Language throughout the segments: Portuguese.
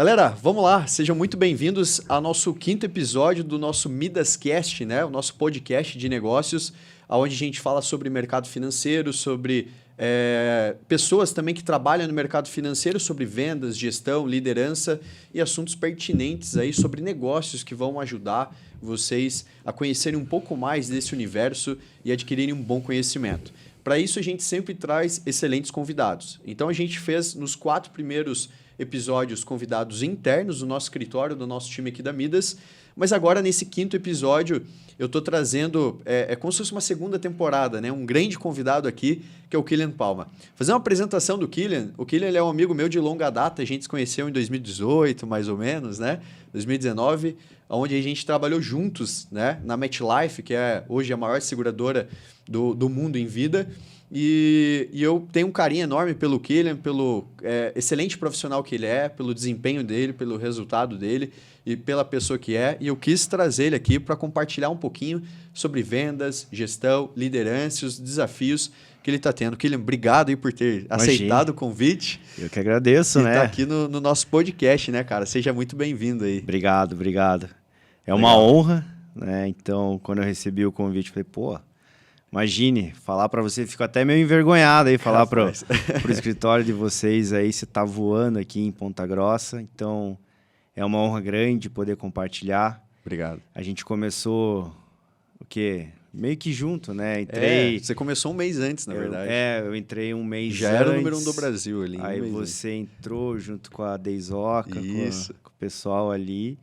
Galera, vamos lá, sejam muito bem-vindos ao nosso quinto episódio do nosso Midascast, né? O nosso podcast de negócios, onde a gente fala sobre mercado financeiro, sobre pessoas também que trabalham no mercado financeiro, sobre vendas, gestão, liderança e assuntos pertinentes aí sobre negócios que vão ajudar vocês a conhecerem um pouco mais desse universo e adquirirem um bom conhecimento. Para isso, a gente sempre traz excelentes convidados. Então, a gente fez nos 4 primeiros episódios convidados internos do nosso escritório, do nosso time aqui da Midas, mas agora nesse quinto episódio eu estou trazendo, como se fosse uma segunda temporada, né? Um grande convidado aqui, que é o Kylian Palma. Fazer uma apresentação do Kylian. O Kylian ele é um amigo meu de longa data, a gente se conheceu em 2018, mais ou menos, né? 2019, onde a gente trabalhou juntos, né? Na MetLife, que é hoje a maior seguradora do mundo em vida. E eu tenho um carinho enorme pelo Kylian, pelo excelente profissional que ele é, pelo desempenho dele, pelo resultado dele e pela pessoa que é. E eu quis trazer ele aqui para compartilhar um pouquinho sobre vendas, gestão, liderança e os desafios que ele está tendo. Kylian, obrigado aí por ter aceitado o convite. Eu que agradeço, né? Tá aqui no nosso podcast, né, cara? Seja muito bem-vindo aí. Obrigado. É uma honra, né? Então, quando eu recebi o convite, falei, pô... Imagine, falar para você, fico até meio envergonhado aí, falar pro escritório de vocês aí, você tá voando aqui em Ponta Grossa, então é uma honra grande poder compartilhar. Obrigado. A gente começou, meio que junto, né? Você começou um mês antes, na verdade. Eu entrei um mês Já antes. era o número 1 do Brasil ali. Aí você entrou junto com a Deisoca, com o pessoal ali.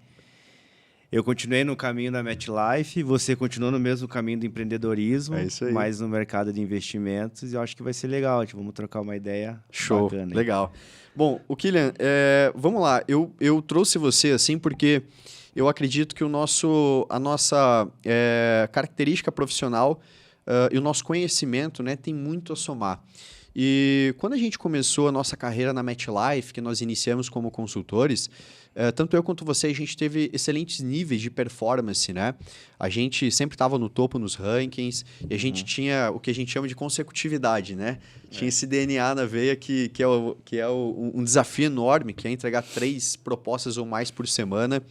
Eu continuei no caminho da MetLife, você continuou no mesmo caminho do empreendedorismo, mas no mercado de investimentos, e eu acho que vai ser legal, vamos trocar uma ideia bacana. Legal. Bom, o Kylian, vamos lá, eu trouxe você assim porque eu acredito que a nossa característica profissional e o nosso conhecimento, né, tem muito a somar. E quando a gente começou a nossa carreira na MetLife, que nós iniciamos como consultores, tanto eu quanto você, a gente teve excelentes níveis de performance, né? A gente sempre estava no topo nos rankings e a gente tinha o que a gente chama de consecutividade, né? Tinha esse DNA na veia que é um desafio enorme, que é entregar 3 propostas ou mais por semana.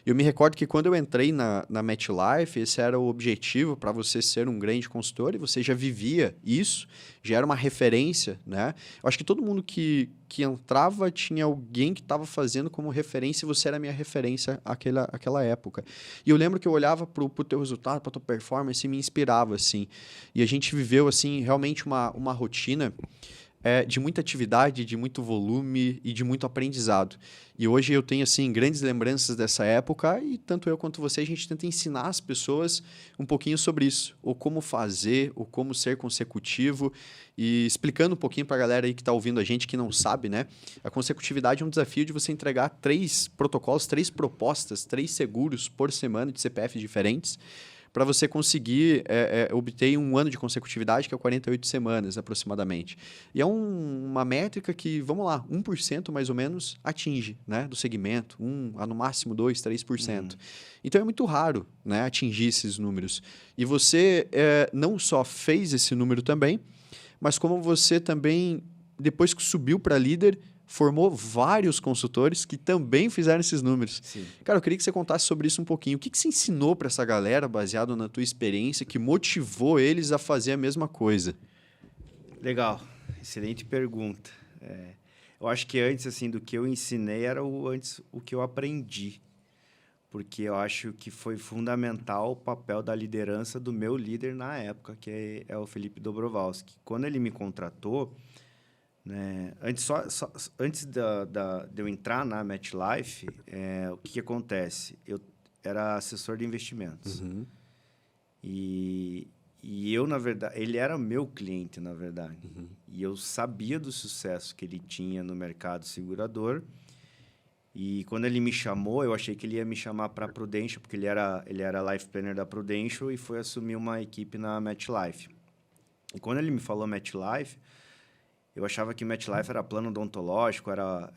Eu me recordo que quando eu entrei na MetLife, esse era o objetivo para você ser um grande consultor e você já vivia isso, já era uma referência, né? Eu acho que todo mundo que entrava tinha alguém que estava fazendo como referência e você era a minha referência àquela época. E eu lembro que eu olhava para o teu resultado, para a tua performance e me inspirava, assim. E a gente viveu, assim, realmente uma rotina de muita atividade, de muito volume e de muito aprendizado. E hoje eu tenho assim grandes lembranças dessa época e tanto eu quanto você, a gente tenta ensinar as pessoas um pouquinho sobre isso, ou como fazer, ou como ser consecutivo, e explicando um pouquinho para a galera aí que está ouvindo a gente que não sabe, né? A consecutividade é um desafio de você entregar 3 protocolos, 3 propostas, 3 seguros por semana de CPF diferentes, para você conseguir obter um ano de consecutividade, que é 48 semanas aproximadamente. E é uma métrica que, vamos lá, 1% mais ou menos atinge, né, do segmento, no máximo 2%, 3%. Então é muito raro, né, atingir esses números. E você não só fez esse número também, mas como você também, depois que subiu para líder, formou vários consultores que também fizeram esses números. Sim. Cara, eu queria que você contasse sobre isso um pouquinho. O que você ensinou para essa galera, baseado na tua experiência, que motivou eles a fazer a mesma coisa? Legal. Excelente pergunta. Eu acho que antes assim, do que eu ensinei era o que eu aprendi. Porque eu acho que foi fundamental o papel da liderança do meu líder na época, que é o Felipe Dobrovolsky. Quando ele me contratou... Né? Antes de eu entrar na MetLife, o que acontece? Eu era assessor de investimentos. E eu, na verdade, ele era meu cliente, na verdade. E eu sabia do sucesso que ele tinha no mercado segurador. E quando ele me chamou, eu achei que ele ia me chamar para a Prudential, porque ele era life planner da Prudential e foi assumir uma equipe na MetLife. E quando ele me falou MetLife, eu achava que MetLife era plano odontológico, era...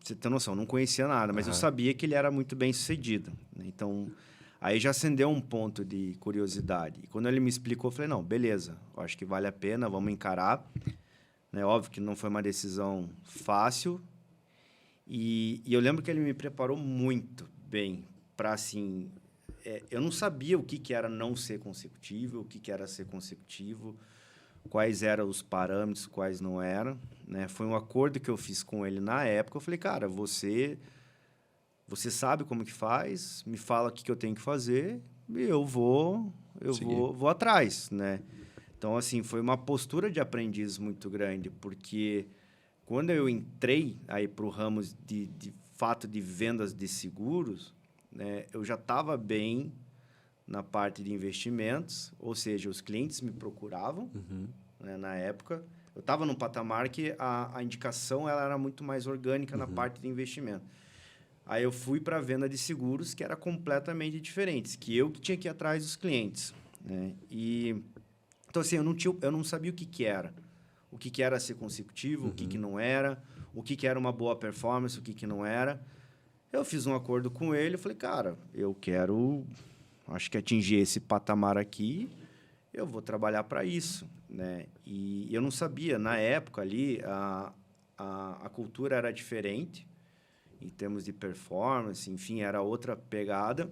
Você tem noção, não conhecia nada, mas eu sabia que ele era muito bem sucedido. Né? Então, aí já acendeu um ponto de curiosidade. E quando ele me explicou, eu falei, não, beleza, eu acho que vale a pena, vamos encarar. Né? Óbvio que não foi uma decisão fácil. E eu lembro que ele me preparou muito bem para, assim... eu não sabia o que era não ser consecutivo, o que era ser consecutivo, quais eram os parâmetros, quais não eram, né? Foi um acordo que eu fiz com ele na época. Eu falei, cara, você sabe como que faz, me fala o que eu tenho que fazer e eu vou atrás, né? Então, assim, foi uma postura de aprendiz muito grande, porque quando eu entrei aí para o ramo de fato de vendas de seguros, né, eu já estava bem na parte de investimentos, ou seja, os clientes me procuravam, né, na época. Eu estava num patamar que a indicação ela era muito mais orgânica na parte de investimento. Aí eu fui para a venda de seguros, que era completamente diferente, que eu tinha que ir atrás dos clientes, né? Então, assim, eu não sabia o que era. O que era ser consecutivo, o que não era, o que era uma boa performance, o que não era. Eu fiz um acordo com ele, eu falei, cara, eu quero, acho que atingir esse patamar aqui, eu vou trabalhar para isso, né? E eu não sabia, na época ali, a cultura era diferente, em termos de performance, enfim, era outra pegada.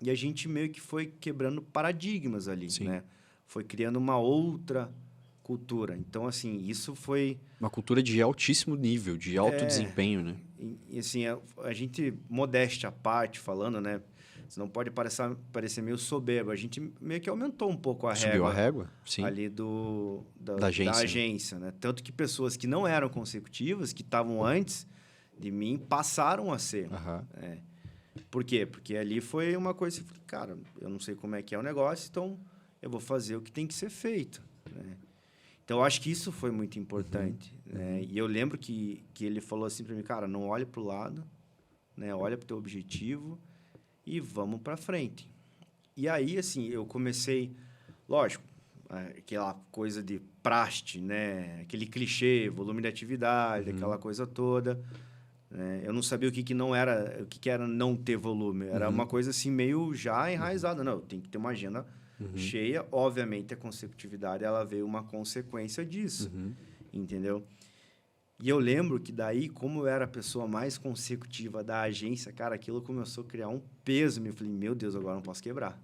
E a gente meio que foi quebrando paradigmas ali, né? Foi criando uma outra cultura. Então, assim, isso foi... Uma cultura de altíssimo nível, de alto desempenho, né? E assim, a gente, modéstia à parte, falando, né? Você não pode parecer meio soberbo. A gente meio que aumentou um pouco a régua. Subiu a régua, sim. Ali Da agência, né? Tanto que pessoas que não eram consecutivas, que estavam antes de mim, passaram a ser. Né? Por quê? Porque ali foi uma coisa... Cara, eu não sei como é que é o negócio, então eu vou fazer o que tem que ser feito. Né? Então, eu acho que isso foi muito importante. Né? E eu lembro que ele falou assim para mim, cara, não olhe para o lado, né? Olha para o teu objetivo e vamos para frente. E aí, assim, eu comecei... Lógico, aquela coisa de praste, né? Aquele clichê, volume de atividade, aquela coisa toda... Eu não sabia o que não era, o que era não ter volume. Era uma coisa assim meio já enraizada. Não, tem que ter uma agenda cheia. Obviamente, a consecutividade ela veio uma consequência disso, entendeu? E eu lembro que daí, como eu era a pessoa mais consecutiva da agência, cara, aquilo começou a criar um peso. Eu falei, meu Deus, agora não posso quebrar.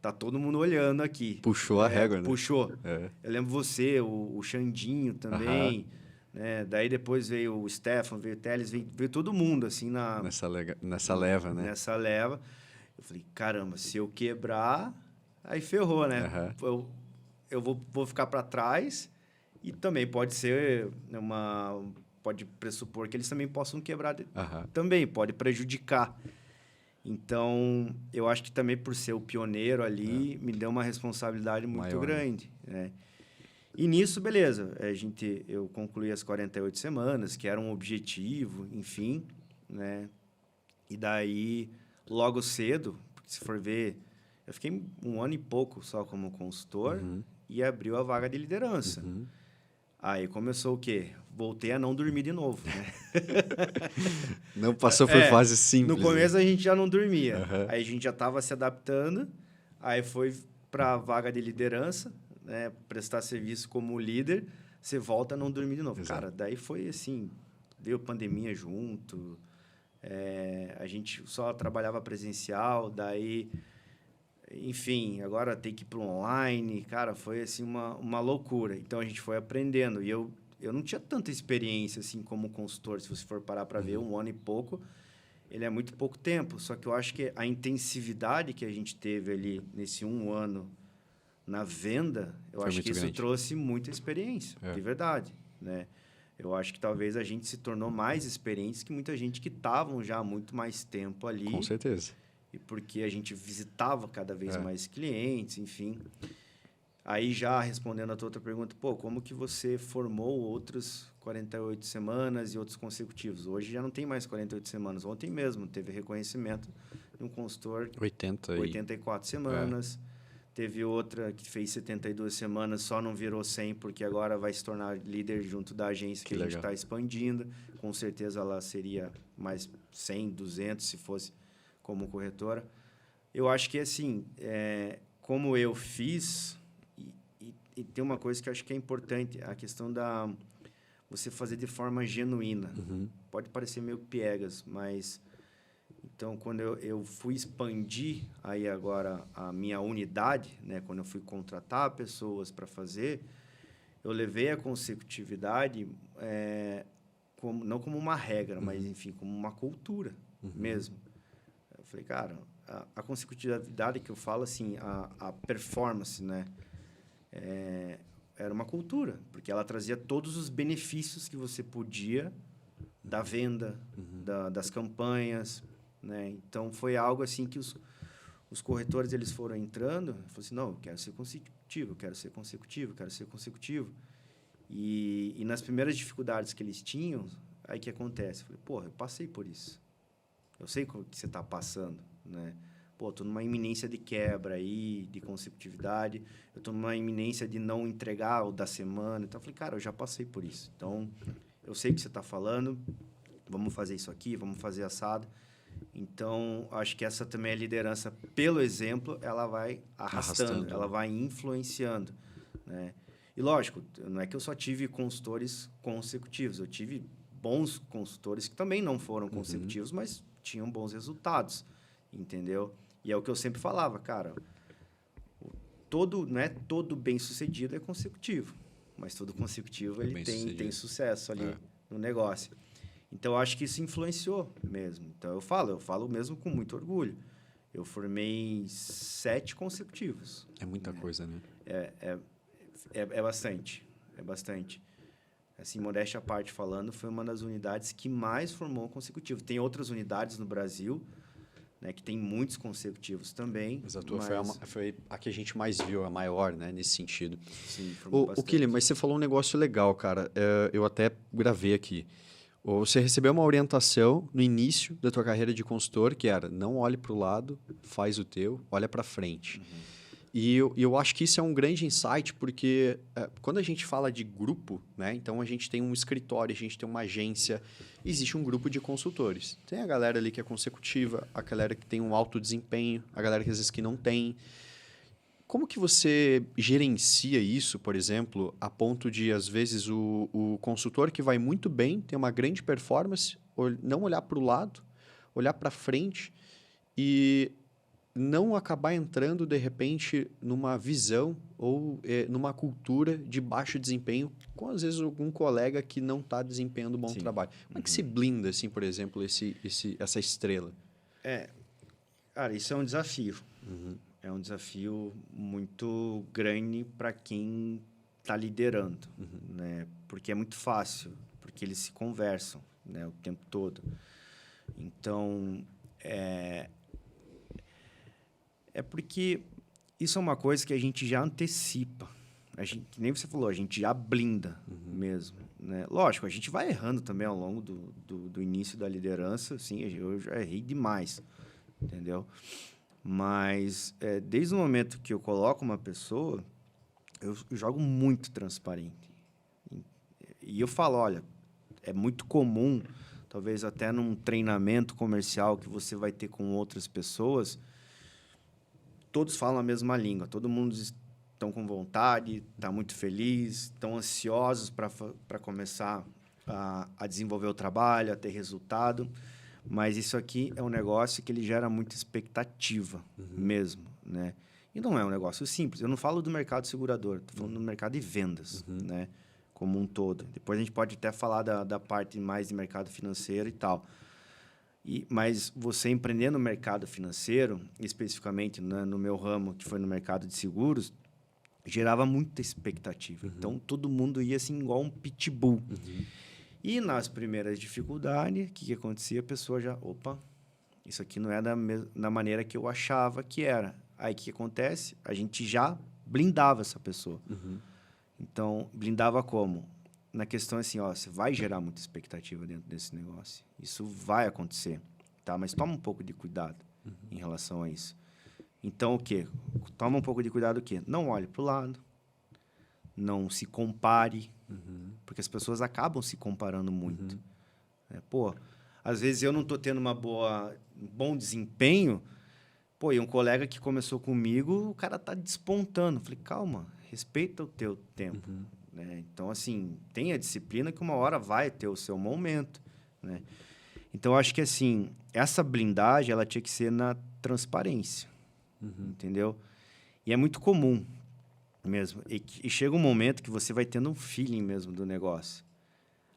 Tá todo mundo olhando aqui. Puxou a régua, né? Puxou. Eu lembro você, o Xandinho também... Né? Daí depois veio o Stefan, veio o Teles, veio todo mundo, assim, nessa leva, né? Nessa leva. Eu falei, caramba, se eu quebrar, aí ferrou, né? Eu vou ficar para trás e também pode ser pode pressupor que eles também possam quebrar também, pode prejudicar. Então, eu acho que também por ser o pioneiro ali, me deu uma responsabilidade muito maior, grande, né? E nisso, beleza, eu concluí as 48 semanas, que era um objetivo, enfim, né? E daí, logo cedo, se for ver, eu fiquei 1 ano e pouco só como consultor e abriu a vaga de liderança. Aí começou o quê? Voltei a não dormir de novo, né? Não passou por fase simples. No começo, a gente já não dormia. Aí a gente já estava se adaptando, aí foi para a vaga de liderança, né, prestar serviço como líder, você volta a não dormir de novo. Exato. Cara, daí foi assim, veio pandemia junto, a gente só trabalhava presencial, daí, enfim, agora tem que ir para online, cara, foi assim uma loucura. Então, a gente foi aprendendo e eu não tinha tanta experiência assim como consultor, se você for parar para ver, 1 ano e pouco, ele é muito pouco tempo, só que eu acho que a intensividade que a gente teve ali nesse 1 ano na venda, eu acho que isso trouxe muita experiência, de verdade, né? Eu acho que talvez a gente se tornou mais experientes que muita gente que estavam já há muito mais tempo ali. Com certeza. E porque a gente visitava cada vez mais clientes, enfim. Aí já respondendo a tua outra pergunta, como que você formou outros 48 semanas e outros consecutivos? Hoje já não tem mais 48 semanas. Ontem mesmo teve reconhecimento de um consultor 84 semanas. Teve outra que fez 72 semanas, só não virou 100, porque agora vai se tornar líder junto da agência que a gente está expandindo. Com certeza, ela seria mais 100, 200, se fosse como corretora. Eu acho que, assim, como eu fiz... E tem uma coisa que eu acho que é importante, a questão da... você fazer de forma genuína. Pode parecer meio piegas, mas... Então, quando eu fui expandir aí agora a minha unidade, né? Quando eu fui contratar pessoas para fazer, eu levei a consecutividade não como uma regra, mas, enfim, como uma cultura mesmo. Eu falei, cara, a consecutividade que eu falo, assim, a performance, né? Era uma cultura, porque ela trazia todos os benefícios que você podia da venda, das campanhas, né? Então, foi algo assim que os corretores eles foram entrando, falaram assim, não, eu quero ser consecutivo, eu quero ser consecutivo, eu quero ser consecutivo. E nas primeiras dificuldades que eles tinham, aí que acontece? Eu falei, porra, eu passei por isso. Eu sei o que você está passando, né? Pô, estou numa iminência de quebra aí, de consecutividade, eu estou numa iminência de não entregar o da semana. Então, eu falei, cara, eu já passei por isso. Então, eu sei o que você está falando, vamos fazer isso aqui, vamos fazer assado. Então, acho que essa também é a liderança, pelo exemplo, ela vai arrastando. Ela vai influenciando, né? E, lógico, não é que eu só tive consultores consecutivos, eu tive bons consultores que também não foram consecutivos, mas tinham bons resultados, entendeu? E é o que eu sempre falava, cara, não é todo bem-sucedido é consecutivo, mas todo consecutivo ele tem sucesso ali no negócio. Então, eu acho que isso influenciou mesmo. Então, eu falo mesmo com muito orgulho. Eu formei 7 consecutivos. É muita coisa, né? É bastante. É bastante. Assim, modéstia à parte falando, foi uma das unidades que mais formou consecutivo. Tem outras unidades no Brasil, né, que tem muitos consecutivos também. Mas a tua foi a que a gente mais viu, a maior, né, nesse sentido. Sim, formou bastante. Kylian, mas você falou um negócio legal, cara. Eu até gravei aqui. Você recebeu uma orientação no início da tua carreira de consultor, que era não olhe para o lado, faz o teu, olha para frente. E eu acho que isso é um grande insight, porque quando a gente fala de grupo, né, então a gente tem um escritório, a gente tem uma agência, existe um grupo de consultores. Tem a galera ali que é consecutiva, a galera que tem um alto desempenho, a galera que às vezes que não tem. Como que você gerencia isso, por exemplo, a ponto de, às vezes, o consultor que vai muito bem, tem uma grande performance, não olhar para o lado, olhar para frente e não acabar entrando, de repente, numa visão ou numa cultura de baixo desempenho com, às vezes, algum colega que não está desempenhando um bom trabalho. Como é que se blinda, assim, por exemplo, essa estrela? Cara, isso é um desafio. É um desafio muito grande para quem está liderando, né? Porque é muito fácil, porque eles se conversam, né, o tempo todo. Então, porque isso é uma coisa que a gente já antecipa. Que nem você falou, a gente já blinda mesmo, né? Lógico, a gente vai errando também ao longo do início da liderança. Sim, eu já errei demais, entendeu? Mas, desde o momento que eu coloco uma pessoa, eu jogo muito transparente. E eu falo, olha, é muito comum, talvez até num treinamento comercial que você vai ter com outras pessoas, todos falam a mesma língua, todo mundo estão com vontade, está muito feliz, estão ansiosos para começar a desenvolver o trabalho, a ter resultado. Mas isso aqui é um negócio que ele gera muita expectativa mesmo, né? E não é um negócio simples. Eu não falo do mercado segurador, estou falando do mercado de vendas, né? Como um todo. Depois a gente pode até falar da parte mais de mercado financeiro e tal. Mas você empreender no mercado financeiro, especificamente, né, no meu ramo, que foi no mercado de seguros, gerava muita expectativa. Então, todo mundo ia assim igual um pitbull. E nas primeiras dificuldades, o que acontecia? A pessoa já, opa, isso aqui não é da maneira que eu achava que era. Aí o que acontece? A gente já blindava essa pessoa. Então, blindava como? Na questão assim, ó, você vai gerar muita expectativa dentro desse negócio. Isso vai acontecer, tá? Mas toma um pouco de cuidado em relação a isso. Então, o quê? Toma um pouco de cuidado o quê? Não olhe para o lado, não se compare, porque as pessoas acabam se comparando muito. Pô, às vezes eu não estou tendo um bom desempenho, pô, e um colega que começou comigo, o cara tá despontando. Falei, calma, respeita o teu tempo, né? Então, assim, tem a disciplina que uma hora vai ter o seu momento, né? Então, eu acho que, assim, essa blindagem, ela tinha que ser na transparência, entendeu? E é muito comum mesmo. E chega um momento que você vai tendo um feeling mesmo do negócio.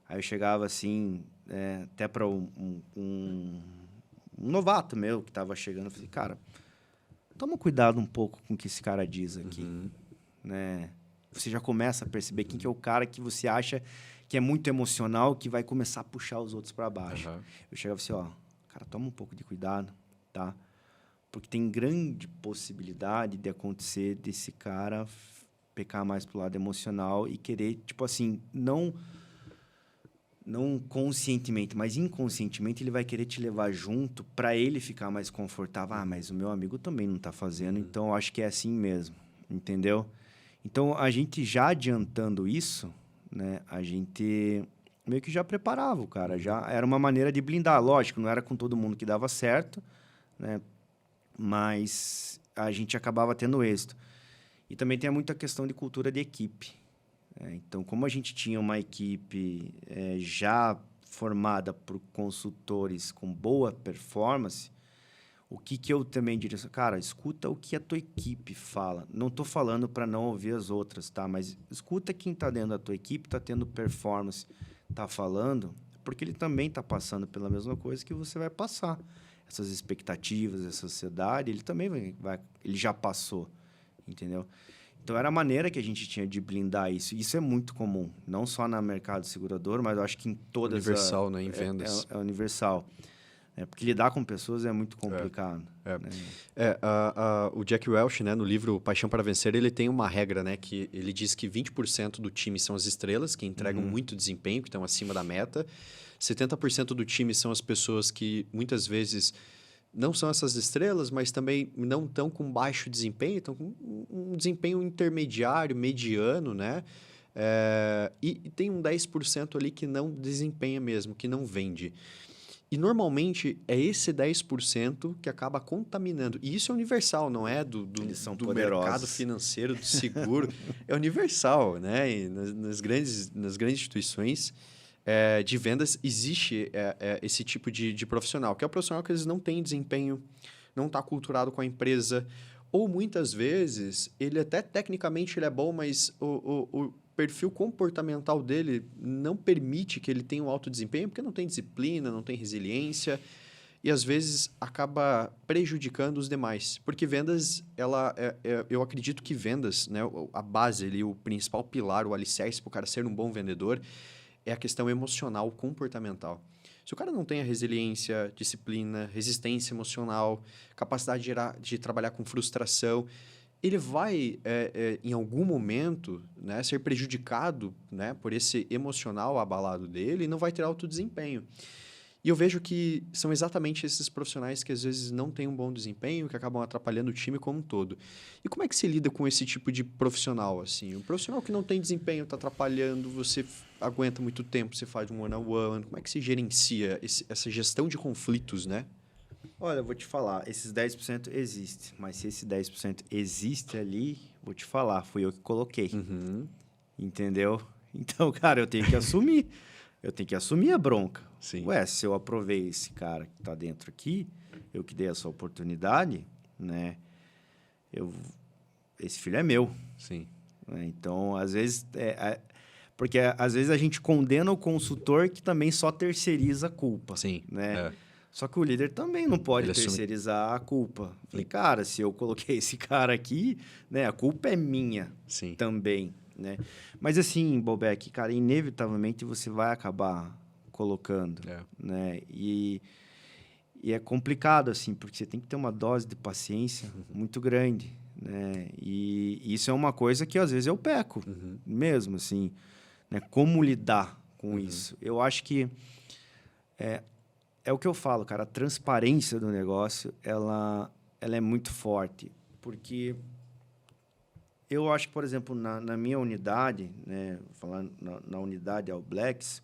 Aí eu chegava, assim, até para um novato meu que estava chegando, eu falei, cara, toma cuidado um pouco com o que esse cara diz aqui, né? Você já começa a perceber quem que é o cara que você acha que é muito emocional, que vai começar a puxar os outros para baixo. Eu chegava assim, ó, cara, toma um pouco de cuidado, tá? Porque tem grande possibilidade de acontecer desse cara pecar mais pro lado emocional e querer, tipo assim, não conscientemente, mas inconscientemente ele vai querer te levar junto para ele ficar mais confortável. Ah, mas o meu amigo também não está fazendo, então eu acho que é assim mesmo, entendeu? Então, a gente já adiantando isso, né, a gente meio que já preparava o cara, já era uma maneira de blindar. Lógico, não era com todo mundo que dava certo, né, mas a gente acabava tendo êxito. E também tem muita questão de cultura de equipe. Então, como a gente tinha uma equipe já formada por consultores com boa performance, o que eu também diria? Cara, escuta o que a tua equipe fala. Não estou falando para não ouvir as outras, tá? Mas escuta quem está dentro da tua equipe, está tendo performance, está falando, porque ele também está passando pela mesma coisa que você vai passar. Essas expectativas, essa ansiedade, ele também ele já passou, entendeu? Então, era a maneira que a gente tinha de blindar isso. Isso é muito comum, não só no mercado segurador, mas eu acho que em todas Universal, né? Em vendas. É universal. Porque lidar com pessoas é muito complicado. Né? O Jack Welch, né, no livro Paixão para Vencer, ele tem uma regra, né, que ele diz que 20% do time são as estrelas, que entregam muito desempenho, que estão acima da meta. 70% do time são as pessoas que muitas vezes não são essas estrelas, mas também não estão com baixo desempenho, estão com um desempenho intermediário, mediano, né? E tem um 10% ali que não desempenha mesmo, que não vende. E normalmente é esse 10% que acaba contaminando. E isso é universal, não é do mercado financeiro, do seguro. É universal, né? E nas grandes instituições de vendas existe esse tipo de profissional, que é o profissional que eles não têm desempenho, não está culturado com a empresa. Ou muitas vezes, ele até tecnicamente ele é bom, mas o perfil comportamental dele não permite que ele tenha um alto desempenho, porque não tem disciplina, não tem resiliência, e às vezes acaba prejudicando os demais. Porque vendas, eu acredito que vendas, né, a base ali, o principal pilar, o alicerce para o cara ser um bom vendedor, é a questão emocional, comportamental. Se o cara não tem a resiliência, disciplina, resistência emocional, capacidade de trabalhar com frustração, ele vai, em algum momento, né, ser prejudicado, né, por esse emocional abalado dele e não vai ter alto desempenho. E eu vejo que são exatamente esses profissionais que às vezes não têm um bom desempenho, que acabam atrapalhando o time como um todo. E como é que se lida com esse tipo de profissional? Assim? Um profissional que não tem desempenho, está atrapalhando, você aguenta muito tempo, você faz um one-on-one. Como é que se gerencia essa gestão de conflitos, né? Olha, eu vou te falar, esses 10% existem, mas se esse 10% existe ali, vou te falar, fui eu que coloquei. Entendeu? Então, cara, eu tenho que assumir. Eu tenho que assumir a bronca. Sim. Ué, se eu aprovei esse cara que está dentro aqui, eu que dei essa oportunidade, né? Esse filho é meu. Sim. Então, às vezes... porque às vezes a gente condena o consultor que também só terceiriza a culpa. Sim. Né? Só que o líder também não pode terceirizar a culpa. Falei, cara, se eu coloquei esse cara aqui, né, a culpa é minha também. Né? Mas assim, Bolbeck, cara, inevitavelmente você vai acabar colocando. Né? E é complicado, assim, porque você tem que ter uma dose de paciência muito grande. Né? E isso é uma coisa que às vezes eu peco mesmo, assim. Né? Como lidar com isso? Eu acho que é o que eu falo, cara, a transparência do negócio, ela é muito forte, porque eu acho que, por exemplo, na minha unidade, né, falando na unidade All Blacks,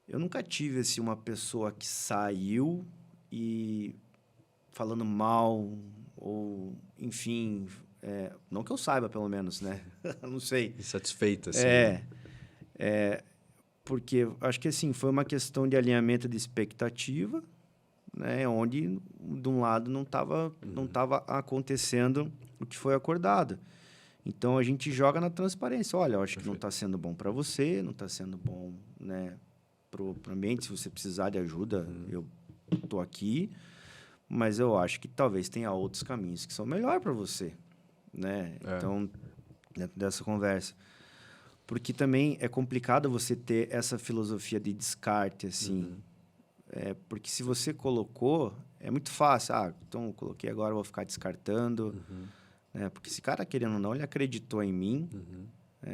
eu nunca tive assim, uma pessoa que saiu e falando mal, ou, enfim, não que eu saiba, pelo menos, né? Não sei. Insatisfeita, assim. Porque acho que assim, foi uma questão de alinhamento de expectativa, né? Onde, de um lado, não estava acontecendo o que foi acordado. Então, a gente joga na transparência. Olha, eu acho que não está sendo bom para você, não está sendo bom, né, para o ambiente. Se você precisar de ajuda, eu estou aqui. Mas eu acho que talvez tenha outros caminhos que são melhores para você, né? Então, dentro dessa conversa. Porque também é complicado você ter essa filosofia de descarte, assim. Porque se você colocou, é muito fácil. Então eu coloquei agora, eu vou ficar descartando. Né? Porque esse cara, querendo ou não, ele acreditou em mim.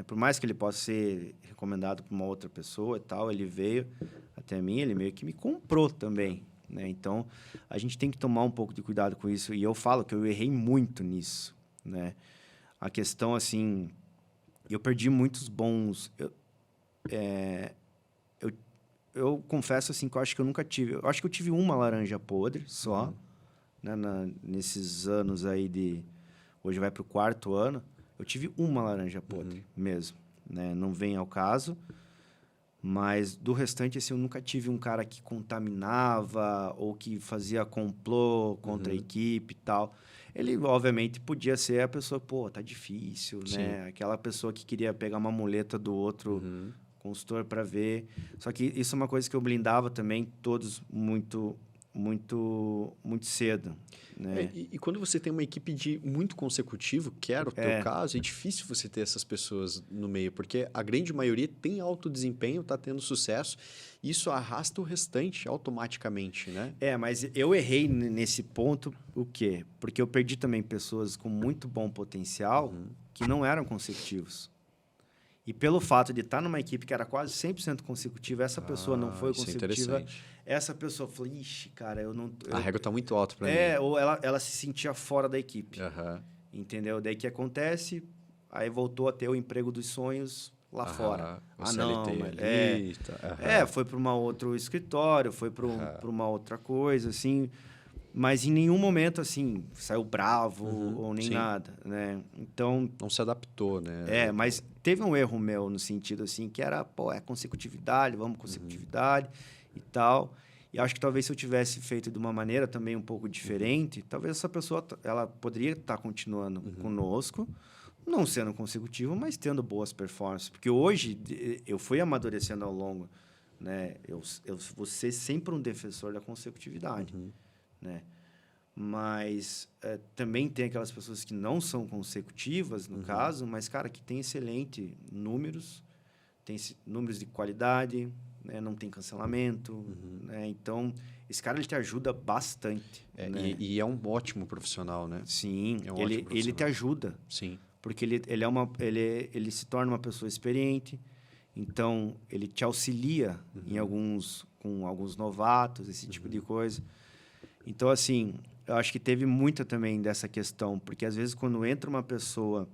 Por mais que ele possa ser recomendado por uma outra pessoa e tal, ele veio até mim, ele meio que me comprou também. Né? Então, a gente tem que tomar um pouco de cuidado com isso. E eu falo que eu errei muito nisso. Né? A questão, assim... Eu perdi muitos bons... Eu confesso assim que eu acho que eu nunca tive... Eu acho que eu tive uma laranja podre só, né? Nesses anos aí de... Hoje vai para o 4º ano. Eu tive uma laranja podre mesmo. Né? Não vem ao caso. Mas do restante, assim, eu nunca tive um cara que contaminava ou que fazia complô contra a equipe e tal. Ele, obviamente, podia ser a pessoa, pô, tá difícil, né? Aquela pessoa que queria pegar uma muleta do outro consultor para ver. Só que isso é uma coisa que eu blindava também todos muito cedo, né? E quando você tem uma equipe de muito consecutivo, que era o teu caso, é difícil você ter essas pessoas no meio, porque a grande maioria tem alto desempenho, está tendo sucesso, e isso arrasta o restante automaticamente, né? Mas eu errei nesse ponto, o quê? Porque eu perdi também pessoas com muito bom potencial que não eram consecutivos. E pelo fato de estar numa equipe que era quase 100% consecutiva, essa pessoa não foi consecutiva. Essa pessoa falou, ixi, cara, eu não... A régua está muito alta para mim. Ou ela se sentia fora da equipe. Entendeu? Daí que acontece, aí voltou a ter o emprego dos sonhos lá fora. Foi para um outro escritório, foi para uma outra coisa, assim... Mas em nenhum momento, assim, saiu bravo ou nem nada, né? Então... Não se adaptou, né? Mas teve um erro meu no sentido, assim, que era, consecutividade, vamos consecutividade e tal. E acho que talvez se eu tivesse feito de uma maneira também um pouco diferente, talvez essa pessoa, ela poderia estar continuando conosco, não sendo consecutivo, mas tendo boas performances. Porque hoje, eu fui amadurecendo ao longo, né? Eu vou ser sempre um defensor da consecutividade. Né? Mas também tem aquelas pessoas que não são consecutivas, no caso, mas, cara, que tem excelente números, tem números de qualidade, né? Não tem cancelamento. Né? Então, esse cara ele te ajuda bastante. Né? E é um ótimo profissional, né? Sim, ele te ajuda. Sim. Porque ele se torna uma pessoa experiente, então ele te auxilia com alguns novatos, esse tipo de coisa. Então, assim, eu acho que teve muita também dessa questão, porque às vezes quando entra uma pessoa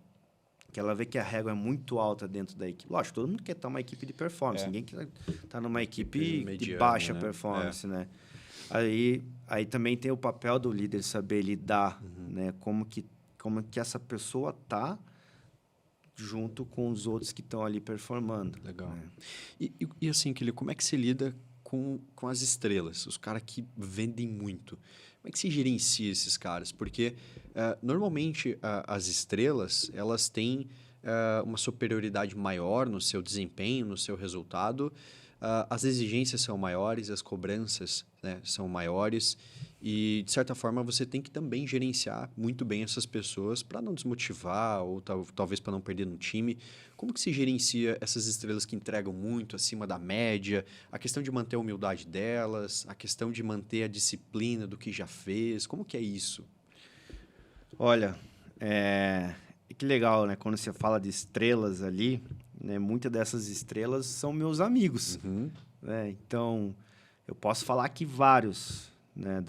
que ela vê que a régua é muito alta dentro da equipe, lógico, todo mundo quer estar numa equipe de performance, ninguém quer estar numa equipe mediana, de baixa performance, né? Aí também tem o papel do líder saber lidar, né? Como que essa pessoa tá junto com os outros que estão ali performando. Legal. Né? E assim, Kili, como é que se lida com as estrelas, os caras que vendem muito? Como é que se gerencia esses caras? Porque, normalmente, as estrelas, elas têm uma superioridade maior no seu desempenho, no seu resultado. As exigências são maiores, as cobranças, né, são maiores. E, de certa forma, você tem que também gerenciar muito bem essas pessoas para não desmotivar ou talvez para não perder no time. Como que se gerencia essas estrelas que entregam muito acima da média? A questão de manter a humildade delas, a questão de manter a disciplina do que já fez. Como que é isso? Olha, que legal, né? Quando você fala de estrelas ali, né? Muitas dessas estrelas são meus amigos. Né? Então, eu posso falar que vários... Né,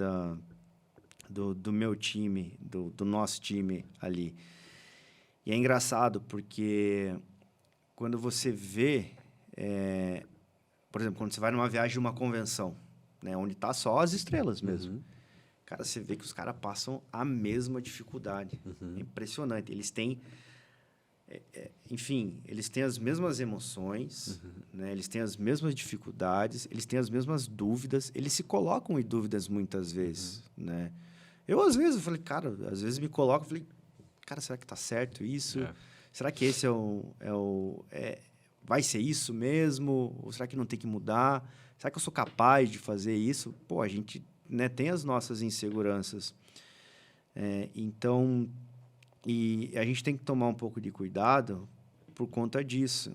do meu time, do nosso time ali. E é engraçado porque quando você vê, por exemplo, quando você vai numa viagem de uma convenção, né, onde está só as estrelas mesmo, cara, você vê que os caras passam a mesma dificuldade. É impressionante. Eles têm... enfim, eles têm as mesmas emoções, né? Eles têm as mesmas dificuldades, eles têm as mesmas dúvidas, eles se colocam em dúvidas muitas vezes, né? Eu, às vezes, eu falei, cara, às vezes me coloco, eu falei, cara, será que tá certo isso? Será que esse vai ser isso mesmo? Ou será que não tem que mudar? Será que eu sou capaz de fazer isso? Pô, a gente, né, tem as nossas inseguranças. Então... E a gente tem que tomar um pouco de cuidado por conta disso.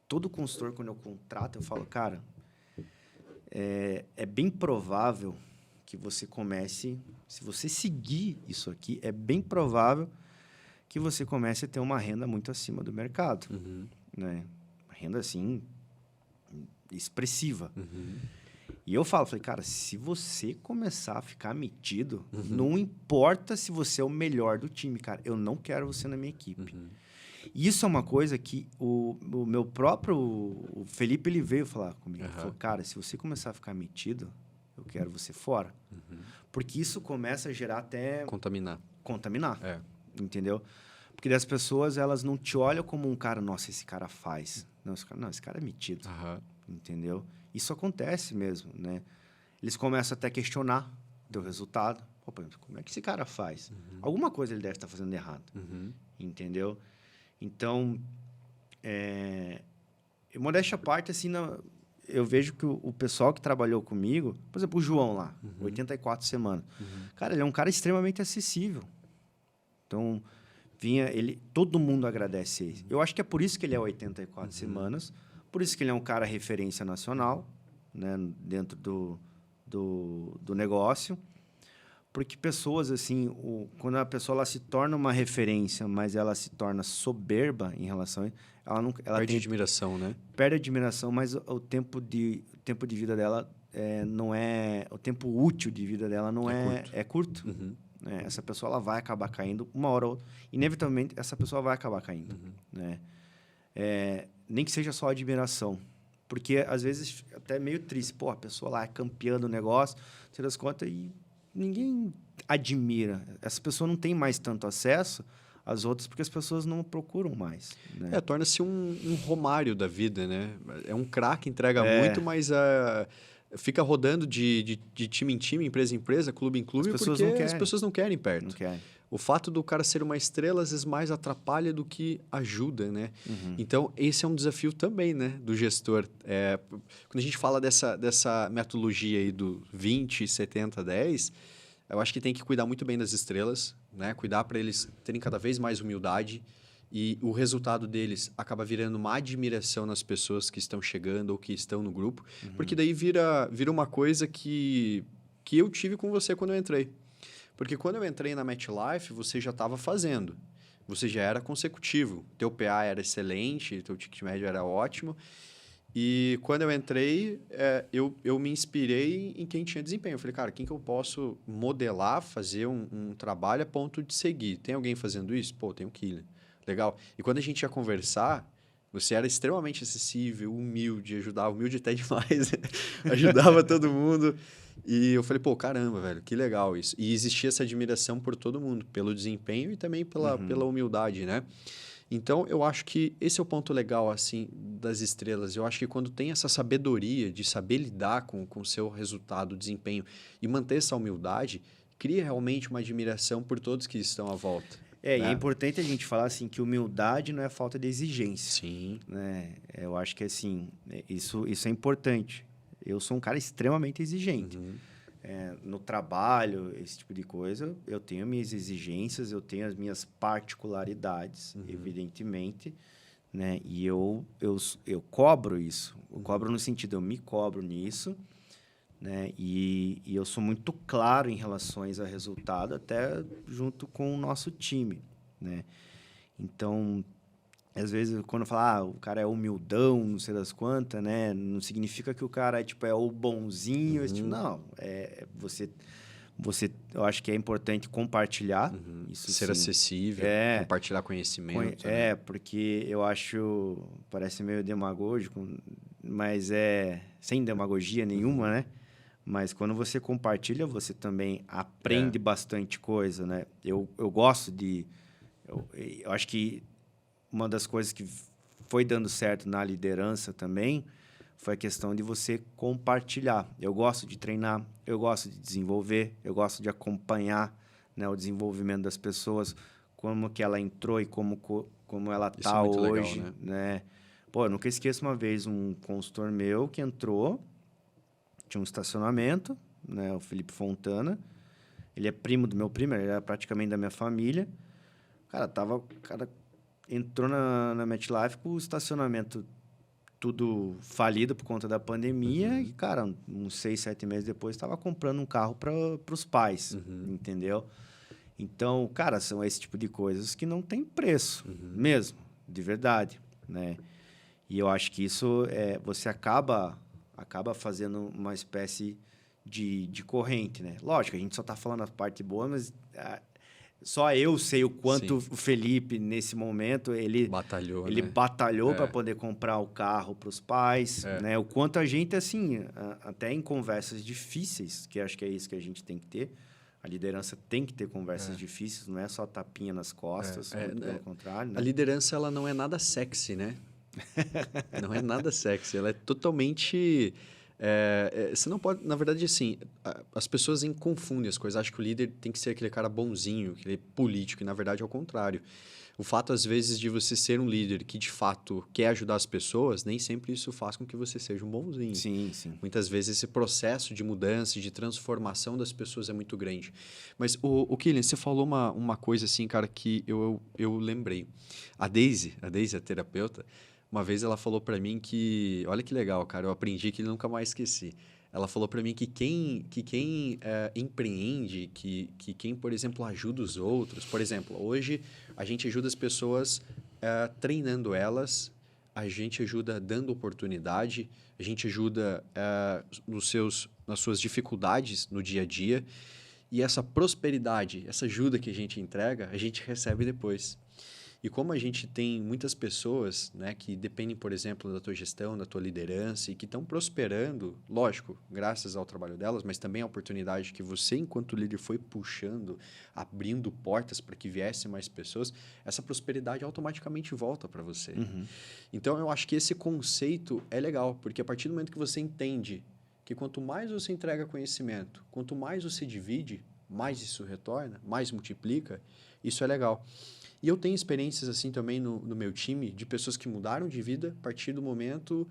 Todo consultor, quando eu contrato, eu falo, cara, é bem provável que você comece... Se você seguir isso aqui, é bem provável que você comece a ter uma renda muito acima do mercado. Né? Uma renda, assim, expressiva. E eu falei, cara, se você começar a ficar metido, não importa se você é o melhor do time, cara, eu não quero você na minha equipe. E isso é uma coisa que o meu próprio o Felipe, ele veio falar comigo. Ele falou, cara, se você começar a ficar metido, eu quero você fora. Porque isso começa a gerar até... Contaminar. Entendeu? Porque as pessoas, elas não te olham como um cara, nossa, esse cara faz. Não, esse cara é metido. Entendeu? Isso acontece mesmo, né? Eles começam até a questionar o teu resultado. Pô, como é que esse cara faz? Alguma coisa ele deve estar fazendo errado. Entendeu? Então, modéstia à parte, assim, eu vejo que o pessoal que trabalhou comigo, por exemplo, o João lá, 84 semanas. Cara, ele é um cara extremamente acessível. Então, todo mundo agradece ele. Eu acho que é por isso que ele é 84 semanas. Por isso que ele é um cara referência nacional, né, dentro do negócio. Porque pessoas, assim, quando a pessoa ela se torna uma referência, mas ela se torna soberba em relação a... Ela perde admiração, né? Perde admiração, mas o tempo de vida dela não é... O tempo útil de vida dela não é curto. Essa pessoa ela vai acabar caindo uma hora ou outra. Inevitavelmente, essa pessoa vai acabar caindo. Né? Nem que seja só admiração. Porque, às vezes, até é meio triste. Pô, a pessoa lá é campeã do negócio, você das contas, e ninguém admira. Essa pessoa não tem mais tanto acesso às outras, porque as pessoas não procuram mais. Né? Torna-se um Romário da vida, né? É um craque, entrega muito, mas fica rodando de time em time, empresa em empresa, clube em clube, porque as pessoas não querem perto. Não querem. O fato do cara ser uma estrela, às vezes, mais atrapalha do que ajuda, né? Então, esse é um desafio também, né? Do gestor. Quando a gente fala dessa metodologia aí do 20, 70, 10, eu acho que tem que cuidar muito bem das estrelas, né? Cuidar para eles terem cada vez mais humildade e o resultado deles acaba virando uma admiração nas pessoas que estão chegando ou que estão no grupo, porque daí vira uma coisa que eu tive com você quando eu entrei. Porque quando eu entrei na MetLife, você já estava fazendo. Você já era consecutivo. Teu PA era excelente, teu ticket médio era ótimo. E quando eu entrei, eu me inspirei em quem tinha desempenho. Eu falei, cara, quem que eu posso modelar, fazer um trabalho a ponto de seguir? Tem alguém fazendo isso? Pô, tem o Killian. Legal. E quando a gente ia conversar, você era extremamente acessível, humilde, ajudava, humilde até demais, ajudava todo mundo. E eu falei, pô, caramba, velho, que legal isso. E existia essa admiração por todo mundo, pelo desempenho e também pela humildade, né? Então, eu acho que esse é o ponto legal, assim, das estrelas. Eu acho que quando tem essa sabedoria de saber lidar com o seu resultado, desempenho e manter essa humildade, cria realmente uma admiração por todos que estão à volta. E é importante a gente falar assim que humildade não é falta de exigência. Sim. Né? Eu acho que assim, isso é importante. Eu sou um cara extremamente exigente. No trabalho, esse tipo de coisa, eu tenho minhas exigências, eu tenho as minhas particularidades, evidentemente, né? E eu cobro isso. Eu cobro no sentido, eu me cobro nisso, né? E eu sou muito claro em relação a resultado, até junto com o nosso time, né? Então, às vezes, quando eu falo, o cara é humildão, não sei das quantas, né? Não significa que o cara é o bonzinho. Tipo, não, eu acho que é importante compartilhar. Isso, ser acessível, compartilhar conhecimento. Porque eu acho, parece meio demagógico, mas sem demagogia nenhuma, né? Mas quando você compartilha, você também aprende bastante coisa, né? Eu gosto de... Eu acho que uma das coisas que foi dando certo na liderança também foi a questão de você compartilhar. Eu gosto de treinar, eu gosto de desenvolver, eu gosto de acompanhar, né, o desenvolvimento das pessoas, como que ela entrou e como ela Isso é está muito legal, hoje, né? né? Pô, eu nunca esqueço uma vez um consultor meu que entrou, tinha um estacionamento, né, o Felipe Fontana. Ele é primo do meu primo, ele era praticamente da minha família. O cara entrou na MetLife com o estacionamento tudo falido por conta da pandemia e, cara, uns 6, 7 meses depois, estava comprando um carro para os pais, entendeu? Então, cara, são esse tipo de coisas que não tem preço mesmo, de verdade, né? E eu acho que isso você acaba fazendo uma espécie de corrente, né? Lógico, a gente só está falando a parte boa, mas só eu sei o quanto Sim. o Felipe, nesse momento, ele Batalhou, né? batalhou para poder comprar o carro para os pais, né? O quanto a gente, assim, até em conversas difíceis, que acho que é isso que a gente tem que ter, a liderança tem que ter conversas difíceis, não é só tapinha nas costas, muito pelo contrário, né? A liderança, ela não é nada sexy, né? Não é nada sexy, ela é totalmente... você não pode... Na verdade, assim, as pessoas confundem as coisas. Acham que o líder tem que ser aquele cara bonzinho, aquele político, e na verdade é o contrário. O fato, às vezes, de você ser um líder que, de fato, quer ajudar as pessoas, nem sempre isso faz com que você seja um bonzinho. Sim, sim. Muitas vezes esse processo de mudança, de transformação das pessoas é muito grande. Mas, o Kylian, você falou uma coisa assim, cara, que eu lembrei. A Daisy, a terapeuta, uma vez ela falou para mim que... Olha que legal, cara, eu aprendi que nunca mais esqueci. Ela falou para mim que quem empreende, que quem, por exemplo, ajuda os outros... Por exemplo, hoje a gente ajuda as pessoas treinando elas, a gente ajuda dando oportunidade, a gente ajuda nas suas dificuldades no dia a dia. E essa prosperidade, essa ajuda que a gente entrega, a gente recebe depois. E como a gente tem muitas pessoas, né, que dependem, por exemplo, da tua gestão, da tua liderança e que estão prosperando, lógico, graças ao trabalho delas, mas também a oportunidade que você, enquanto líder, foi puxando, abrindo portas para que viessem mais pessoas, essa prosperidade automaticamente volta para você. Então, eu acho que esse conceito é legal, porque a partir do momento que você entende que quanto mais você entrega conhecimento, quanto mais você divide, mais isso retorna, mais multiplica, isso é legal. E eu tenho experiências assim também no meu time de pessoas que mudaram de vida a partir do momento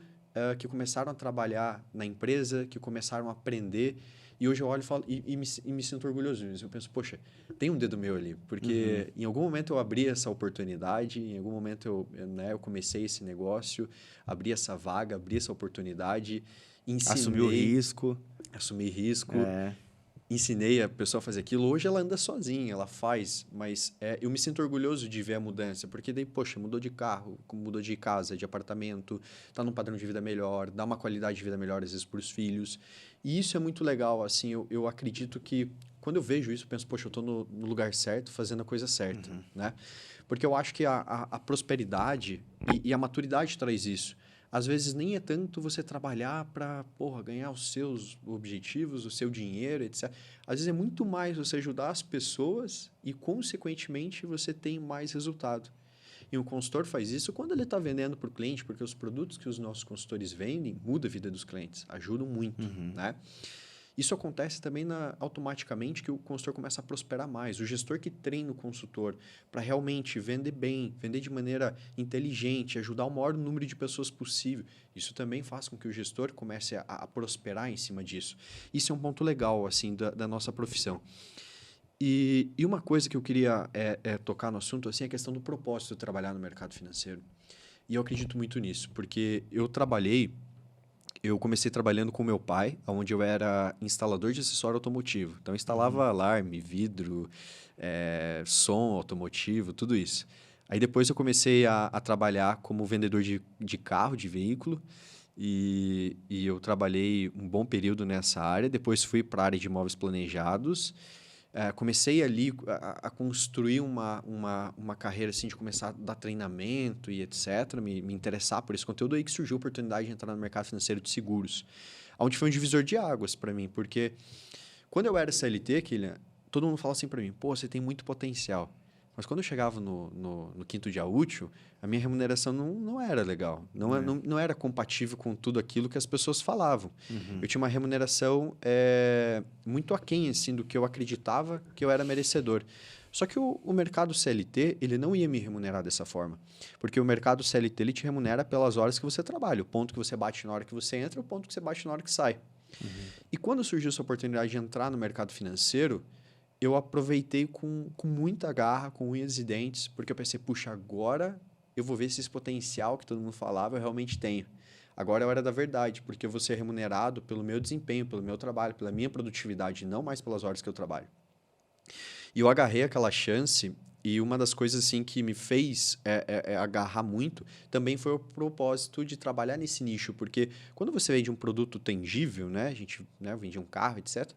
que começaram a trabalhar na empresa, que começaram a aprender. E hoje eu olho e falo, e me sinto orgulhoso disso. Eu penso, poxa, tem um dedo meu ali. Porque em algum momento eu abri essa oportunidade, em algum momento eu comecei esse negócio, abri essa vaga, abri essa oportunidade, ensinei... Assumi risco. Ensinei a pessoa a fazer aquilo. Hoje ela anda sozinha, ela faz, mas eu me sinto orgulhoso de ver a mudança, porque daí, poxa, mudou de carro, mudou de casa, de apartamento, está num padrão de vida melhor, dá uma qualidade de vida melhor, às vezes, para os filhos. E isso é muito legal, assim, eu acredito que, quando eu vejo isso, eu penso, poxa, eu estou no lugar certo, fazendo a coisa certa, né? Porque eu acho que a prosperidade e a maturidade traz isso. Às vezes nem é tanto você trabalhar para ganhar os seus objetivos, o seu dinheiro, etc. Às vezes é muito mais você ajudar as pessoas e, consequentemente, você tem mais resultado. E um consultor faz isso quando ele está vendendo para o cliente, porque os produtos que os nossos consultores vendem mudam a vida dos clientes, ajudam muito, né? Isso acontece também automaticamente que o consultor começa a prosperar mais. O gestor que treina o consultor para realmente vender bem, vender de maneira inteligente, ajudar o maior número de pessoas possível, isso também faz com que o gestor comece a prosperar em cima disso. Isso é um ponto legal assim da nossa profissão. E uma coisa que eu queria tocar no assunto assim, é a questão do propósito de trabalhar no mercado financeiro. E eu acredito muito nisso, porque eu comecei trabalhando com meu pai, onde eu era instalador de acessório automotivo. Então, eu instalava alarme, vidro, som automotivo, tudo isso. Aí, depois, eu comecei a trabalhar como vendedor de carro, de veículo. E eu trabalhei um bom período nessa área. Depois, fui para a área de imóveis planejados. comecei ali a construir uma carreira assim, de começar a dar treinamento e etc., me interessar por esse conteúdo, aí que surgiu a oportunidade de entrar no mercado financeiro de seguros, onde foi um divisor de águas para mim, porque quando eu era CLT, Kylian, todo mundo fala assim para mim, pô, você tem muito potencial. Mas quando eu chegava no quinto dia útil, a minha remuneração não era legal. Não era compatível com tudo aquilo que as pessoas falavam. Eu tinha uma remuneração muito aquém assim, do que eu acreditava que eu era merecedor. Só que o mercado CLT, ele não ia me remunerar dessa forma. Porque o mercado CLT, ele te remunera pelas horas que você trabalha. O ponto que você bate na hora que você entra, o ponto que você bate na hora que sai. E quando surgiu essa oportunidade de entrar no mercado financeiro, eu aproveitei com muita garra, com unhas e dentes, porque eu pensei, puxa, agora eu vou ver se esse potencial que todo mundo falava eu realmente tenho. Agora é a hora da verdade, porque eu vou ser remunerado pelo meu desempenho, pelo meu trabalho, pela minha produtividade, não mais pelas horas que eu trabalho. E eu agarrei aquela chance e uma das coisas assim que me fez agarrar muito também foi o propósito de trabalhar nesse nicho, porque quando você vende um produto tangível, né, a gente vendia um carro, etc.,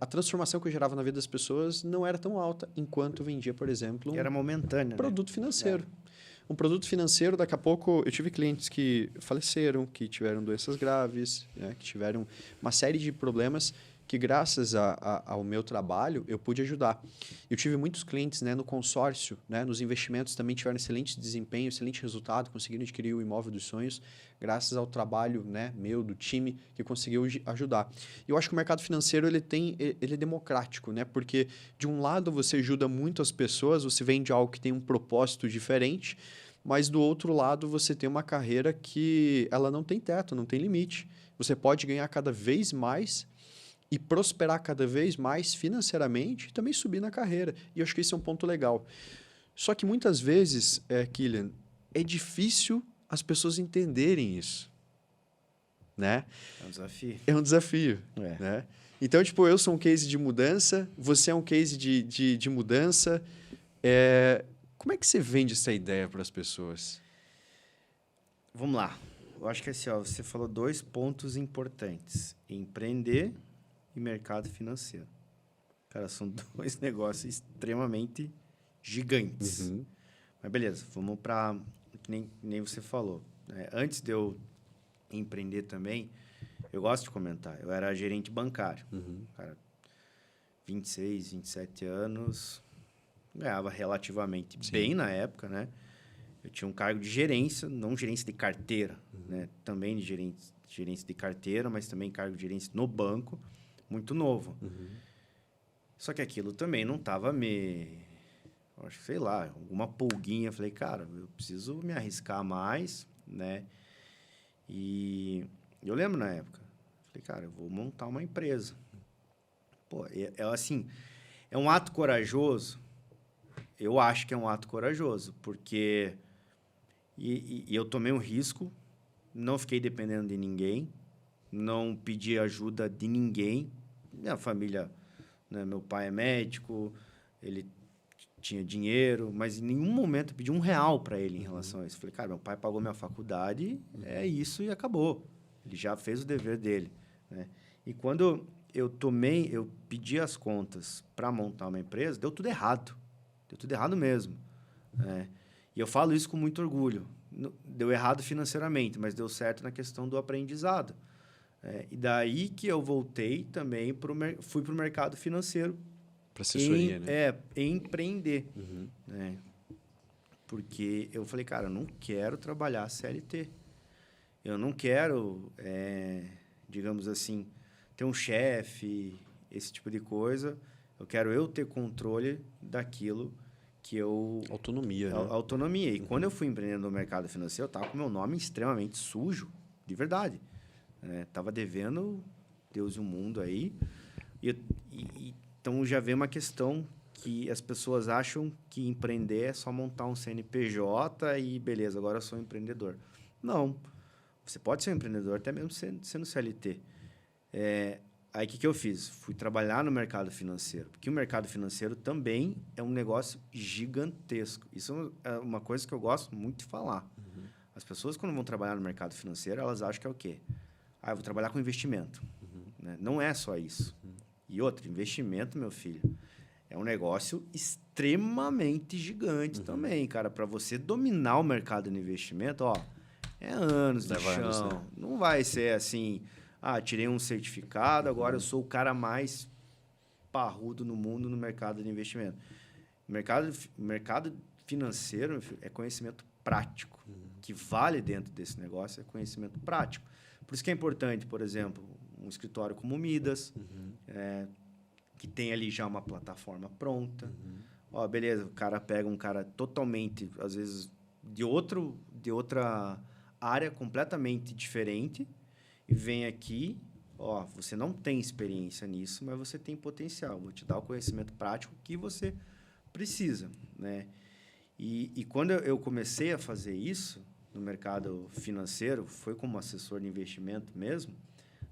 a transformação que eu gerava na vida das pessoas não era tão alta enquanto eu vendia, por exemplo, Era momentânea, produto financeiro. Um produto financeiro, daqui a pouco, eu tive clientes que faleceram, que tiveram doenças graves, né, que tiveram uma série de problemas que, graças ao meu trabalho, eu pude ajudar. Eu tive muitos clientes, né, no consórcio, né, nos investimentos também tiveram excelente desempenho, excelente resultado, conseguiram adquirir o imóvel dos sonhos, graças ao trabalho, né, meu, do time, que conseguiu ajudar. E eu acho que o mercado financeiro ele é democrático, né, porque, de um lado, você ajuda muito as pessoas, você vende algo que tem um propósito diferente, mas, do outro lado, você tem uma carreira que ela não tem teto, não tem limite. Você pode ganhar cada vez mais e prosperar cada vez mais financeiramente e também subir na carreira. E eu acho que esse é um ponto legal. Só que muitas vezes, Kylian, é difícil as pessoas entenderem isso, né? É um desafio. É um desafio, né? Então, tipo, eu sou um case de mudança, você é um case de mudança. Como é que você vende essa ideia para as pessoas? Vamos lá. Eu acho que assim, ó, você falou 2 pontos importantes. Empreender e mercado financeiro. Cara, são 2 negócios extremamente gigantes. Mas beleza, vamos para... Que nem você falou. Antes de eu empreender também, eu gosto de comentar. Eu era gerente bancário. Cara, 26, 27 anos. Ganhava relativamente bem na época, né? Eu tinha um cargo de gerência, não gerência de carteira, né? Também de gerência de carteira, mas também cargo de gerência no banco, muito novo. Só que aquilo também não estava acho que, sei lá, alguma pulguinha. Falei, cara, eu preciso me arriscar mais, né? E eu lembro na época, falei, cara, eu vou montar uma empresa. Pô, assim, é um ato corajoso. Eu acho que é um ato corajoso, porque... E eu tomei um risco, não fiquei dependendo de ninguém, não pedi ajuda de ninguém. Minha família, né, meu pai é médico, ele tinha dinheiro, mas em nenhum momento eu pedi R$1 para ele em relação a isso. Falei, cara, meu pai pagou minha faculdade, é isso e acabou. Ele já fez o dever dele, né? E quando eu pedi as contas para montar uma empresa, deu tudo errado. Deu tudo errado mesmo, né? E eu falo isso com muito orgulho. Deu errado financeiramente, mas deu certo na questão do aprendizado. E daí que eu voltei também, fui para o mercado financeiro. Para assessoria, né? Empreender. Né? Porque eu falei, cara, eu não quero trabalhar CLT. Eu não quero, digamos assim, ter um chefe, esse tipo de coisa. Eu quero eu ter controle daquilo que eu... Autonomia, né? Autonomia. E quando eu fui empreender no mercado financeiro, eu estava com meu nome extremamente sujo, de verdade. Estava devendo Deus e o mundo aí. Então, já vem uma questão que as pessoas acham que empreender é só montar um CNPJ e beleza, agora eu sou empreendedor. Não. Você pode ser um empreendedor até mesmo sendo CLT. Aí, o que eu fiz? Fui trabalhar no mercado financeiro, porque o mercado financeiro também é um negócio gigantesco. Isso é uma coisa que eu gosto muito de falar. As pessoas, quando vão trabalhar no mercado financeiro, elas acham que é o quê? Eu vou trabalhar com investimento. Né? Não é só isso. E outro, investimento, meu filho, é um negócio extremamente gigante também, cara. Para você dominar o mercado de investimento, ó, é anos de chão. Né? Não vai ser assim, tirei um certificado, agora eu sou o cara mais parrudo no mundo no mercado de investimento. Mercado financeiro é conhecimento prático. O que vale dentro desse negócio é conhecimento prático. Por isso que é importante, por exemplo, um escritório como o Midas, que tem ali já uma plataforma pronta. Ó, beleza, o cara pega um cara totalmente, às vezes, de outra área completamente diferente e vem aqui, ó, você não tem experiência nisso, mas você tem potencial. Vou te dar o conhecimento prático que você precisa, né? E quando eu comecei a fazer isso no mercado financeiro, foi como assessor de investimento mesmo,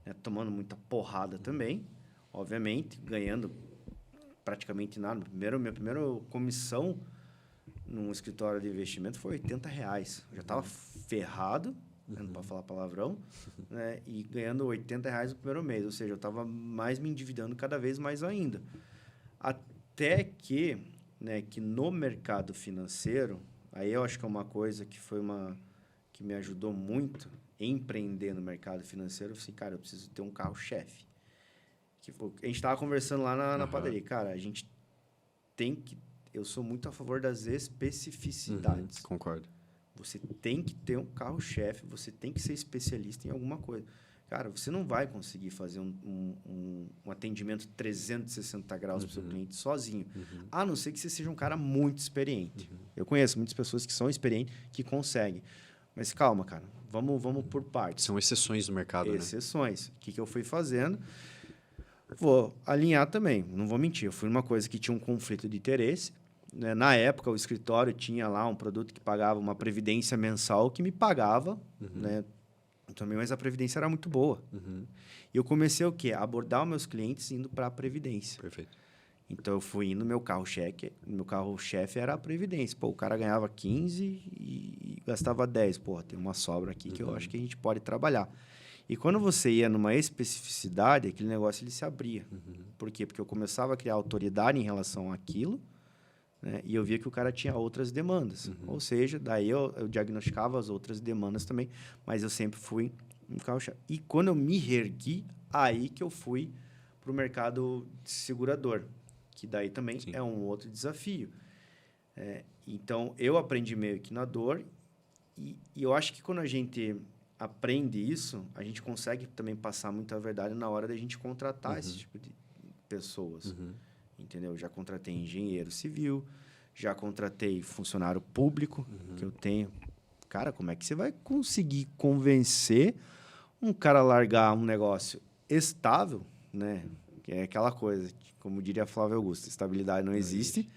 né, tomando muita porrada também, obviamente, ganhando praticamente nada. Minha primeira comissão num escritório de investimento foi R$80. Eu já estava ferrado, não para falar palavrão, né, e ganhando R$80 no primeiro mês. Ou seja, eu estava mais me endividando cada vez mais ainda. Até que, né, que no mercado financeiro, aí eu acho que é uma coisa que que me ajudou muito em empreender no mercado financeiro. Eu falei, cara, eu preciso ter um carro-chefe. A gente estava conversando lá na padaria. Cara, a gente tem que... Eu sou muito a favor das especificidades. Concordo. Você tem que ter um carro-chefe, você tem que ser especialista em alguma coisa. Cara, você não vai conseguir fazer um atendimento 360 graus para o seu cliente sozinho, a não ser que você seja um cara muito experiente. Eu conheço muitas pessoas que são experientes, que conseguem. Mas calma, cara, vamos por partes. São exceções do mercado, Exceções. O que eu fui fazendo? Vou alinhar também, não vou mentir. Eu fui numa coisa que tinha um conflito de interesse. Né? Na época, o escritório tinha lá um produto que pagava uma previdência mensal que me pagava, né? Também, mas a previdência era muito boa. E eu comecei o quê? A abordar os meus clientes indo para a previdência. Perfeito. Então, eu fui indo, meu carro-chefe era a previdência. Pô, o cara ganhava 15 e gastava 10. Pô, tem uma sobra aqui que eu acho que a gente pode trabalhar. E quando você ia numa especificidade, aquele negócio ele se abria. Por quê? Porque eu começava a criar autoridade em relação àquilo, né? E eu via que o cara tinha outras demandas. Ou seja, daí eu diagnosticava as outras demandas também, mas eu sempre fui um carro-chefe. E quando eu me reergui, aí que eu fui para o mercado segurador, que daí também é um outro desafio. Então, eu aprendi meio que na dor e eu acho que quando a gente aprende isso, a gente consegue também passar muita verdade na hora da gente contratar esse tipo de pessoas. Entendeu? Já contratei engenheiro civil, já contratei funcionário público, que eu tenho. Cara, como é que você vai conseguir convencer um cara a largar um negócio estável, né? Que é aquela coisa, como diria Flávio Augusto, estabilidade não existe,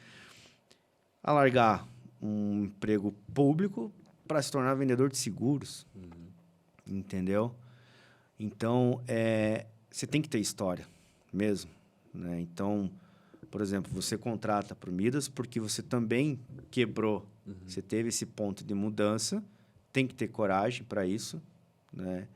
a largar um emprego público para se tornar vendedor de seguros. Entendeu? Então, você tem que ter história mesmo, né? Então, por exemplo, você contrata para o Midas porque você também quebrou. Você teve esse ponto de mudança, tem que ter coragem para isso, né?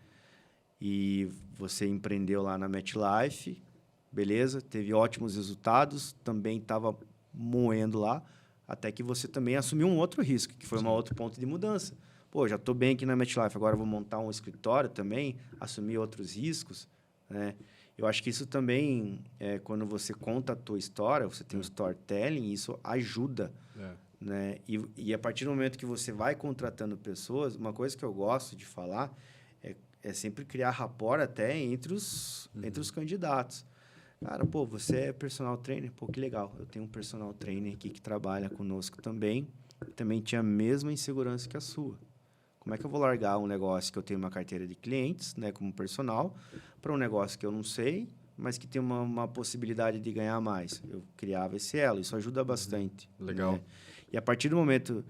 E você empreendeu lá na MetLife, beleza? Teve ótimos resultados, também estava moendo lá, até que você também assumiu um outro risco, que foi um outro ponto de mudança. Pô, já estou bem aqui na MetLife, agora vou montar um escritório também, assumir outros riscos, né? Eu acho que isso também, quando você conta a tua história, você tem um storytelling, isso ajuda, né? E a partir do momento que você vai contratando pessoas, uma coisa que eu gosto de falar é sempre criar rapport até entre os candidatos. Cara, pô, você é personal trainer? Pô, que legal. Eu tenho um personal trainer aqui que trabalha conosco também tinha a mesma insegurança que a sua. Como é que eu vou largar um negócio que eu tenho uma carteira de clientes, né, como personal, para um negócio que eu não sei, mas que tem uma possibilidade de ganhar mais? Eu criava esse elo, isso ajuda bastante. Legal. Né? E a partir do momento...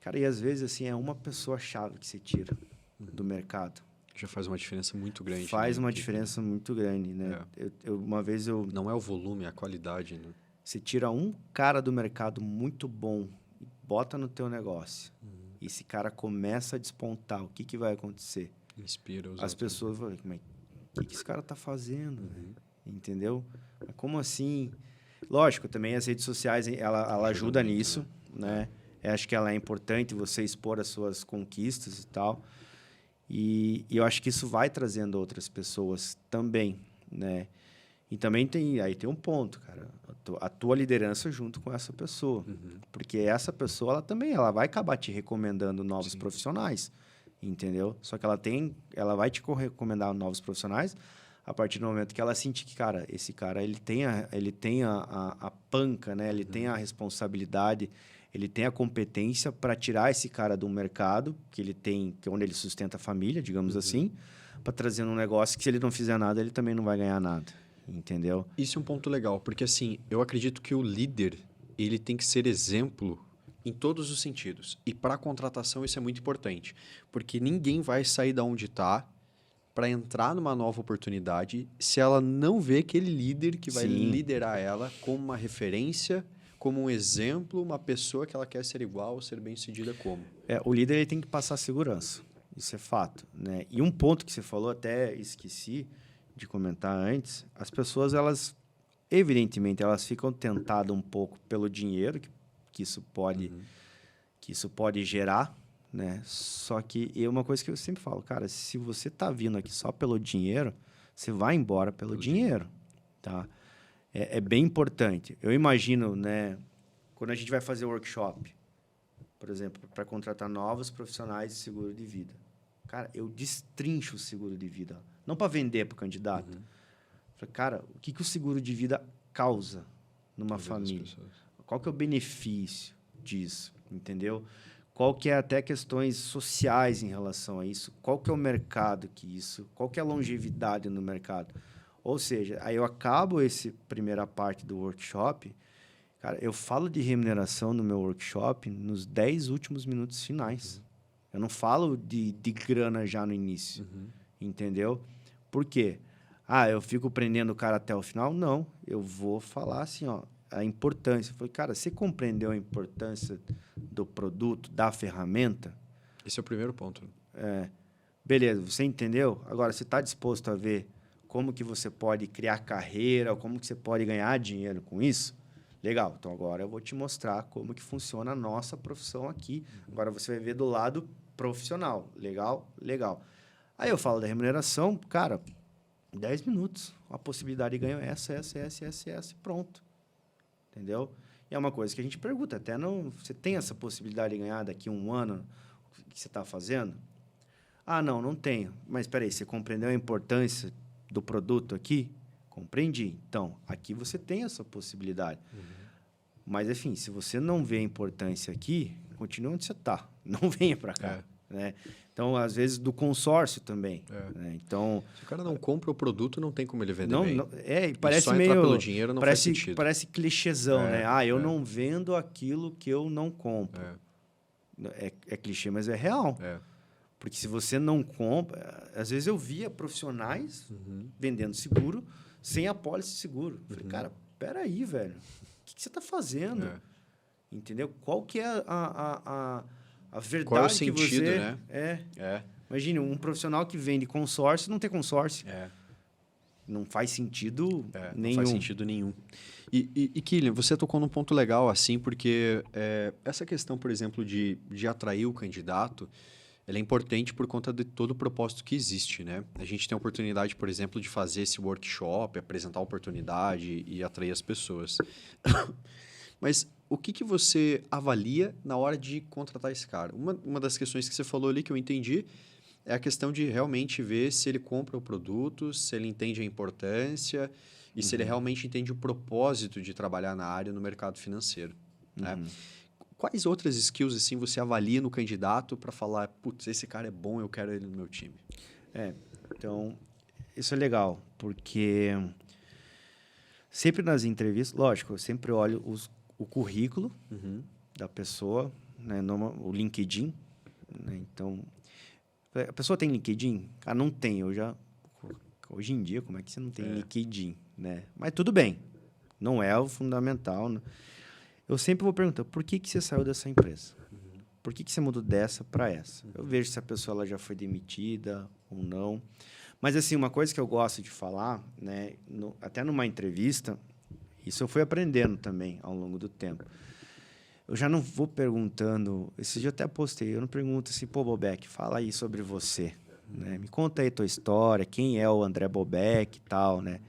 Cara, e às vezes assim, é uma pessoa-chave que você tira do mercado. Já faz uma diferença muito grande. Faz uma diferença muito grande, né? Uma vez eu... Não é o volume, é a qualidade, né? Você tira um cara do mercado muito bom e bota no teu negócio. E esse cara começa a despontar. O que vai acontecer? Inspira os As pessoas vão ver, o que esse cara tá fazendo? Entendeu? Mas como assim? Lógico, também as redes sociais, ela ajuda muito, nisso, né? Eu acho que ela é importante você expor as suas conquistas e tal. E eu acho que isso vai trazendo outras pessoas também, né? E também tem um ponto, cara. A tua liderança junto com essa pessoa. Porque essa pessoa, ela vai acabar te recomendando novos profissionais, entendeu? Só que ela vai te recomendar novos profissionais a partir do momento que ela sentir que, cara, esse cara, ele tem a panca, né? Ele tem a responsabilidade, ele tem a competência para tirar esse cara do mercado que ele tem, que é onde ele sustenta a família, digamos assim, para trazer um negócio que, se ele não fizer nada, ele também não vai ganhar nada. Entendeu? Isso é um ponto legal, porque assim, eu acredito que o líder, ele tem que ser exemplo em todos os sentidos. E para a contratação isso é muito importante, porque ninguém vai sair da onde está para entrar numa nova oportunidade se ela não vê aquele líder que vai Sim. liderar ela como uma referência, como um exemplo, uma pessoa que ela quer ser igual, ser bem-sucedida como. O líder ele tem que passar segurança. Isso é fato, né? E um ponto que você falou, até esqueci de comentar antes, as pessoas, evidentemente, elas ficam tentadas um pouco pelo dinheiro que isso pode gerar, né? Só que é uma coisa que eu sempre falo, cara, se você tá vindo aqui só pelo dinheiro, você vai embora pelo dinheiro, tá? É bem importante. Eu imagino, né, quando a gente vai fazer workshop, por exemplo, para contratar novos profissionais de seguro de vida. Cara, eu destrincho o seguro de vida. Não para vender para o candidato. Falei, cara, o que o seguro de vida causa numa família? Qual que é o benefício disso? Entendeu? Qual que é até questões sociais em relação a isso? Qual que é o mercado qual que é a longevidade no mercado? Ou seja, aí eu acabo essa primeira parte do workshop, cara, eu falo de remuneração no meu workshop nos 10 últimos minutos finais. Eu não falo de grana já no início, entendeu? Por quê? Eu fico prendendo o cara até o final? Não, eu vou falar assim, ó, a importância. Eu falei, cara, você compreendeu a importância do produto, da ferramenta? Esse é o primeiro ponto. Beleza, você entendeu? Agora, você está disposto a ver como que você pode criar carreira, como que você pode ganhar dinheiro com isso? Legal, então agora eu vou te mostrar como que funciona a nossa profissão aqui. Agora você vai ver do lado profissional. Legal? Legal. Aí eu falo da remuneração, cara, 10 minutos. A possibilidade de ganho é essa, pronto. Entendeu? E é uma coisa que a gente pergunta, até não... Você tem essa possibilidade de ganhar daqui a um ano? O que você está fazendo? Não tenho. Mas espera aí, você compreendeu a importância do produto aqui? Compreendi. Então, aqui você tem essa possibilidade. Mas, enfim, se você não vê a importância aqui, continue onde você está. Não venha para cá. Né? Então, às vezes, do consórcio também. Né? Então, se o cara não compra o produto, não tem como ele vender bem. Parece só meio... entrar pelo dinheiro não faz sentido. Parece clichêzão, né? Eu não vendo aquilo que eu não compro. É clichê, mas é real. Porque se você não compra... Às vezes eu via profissionais vendendo seguro sem apólice de seguro. Falei, cara, peraí, velho. O que você está fazendo? Entendeu? Qual que é a verdade? Qual é o sentido, que você... né? Imagine, um profissional que vende consórcio não tem consórcio. Não faz sentido nenhum. Não faz sentido nenhum. E Kylian, você tocou num ponto legal, assim, porque essa questão, por exemplo, de atrair o candidato, ela é importante por conta de todo o propósito que existe, né? A gente tem a oportunidade, por exemplo, de fazer esse workshop, apresentar a oportunidade e atrair as pessoas. Mas o que você avalia na hora de contratar esse cara? Uma das questões que você falou ali que eu entendi é a questão de realmente ver se ele compra o produto, se ele entende a importância e se ele realmente entende o propósito de trabalhar na área no mercado financeiro, né? Quais outras skills assim você avalia no candidato para falar, putz, esse cara é bom, eu quero ele no meu time? Então, isso é legal, porque sempre nas entrevistas, lógico, eu sempre olho o currículo da pessoa, né, o LinkedIn, né? Então, a pessoa tem LinkedIn? Não tem, hoje em dia, como é que você não tem LinkedIn, né? Mas tudo bem, não é o fundamental, né? Eu sempre vou perguntar, por que você saiu dessa empresa? Por que você mudou dessa para essa? Eu vejo se a pessoa ela já foi demitida ou não. Mas, assim, uma coisa que eu gosto de falar, né, até numa entrevista, Isso eu fui aprendendo também ao longo do tempo. Eu já não vou perguntando... Esse dia eu até postei. Eu não pergunto assim, pô, Bobek, fala aí sobre você. Né? Me conta aí a tua história, quem é o André Bobek e tal, né?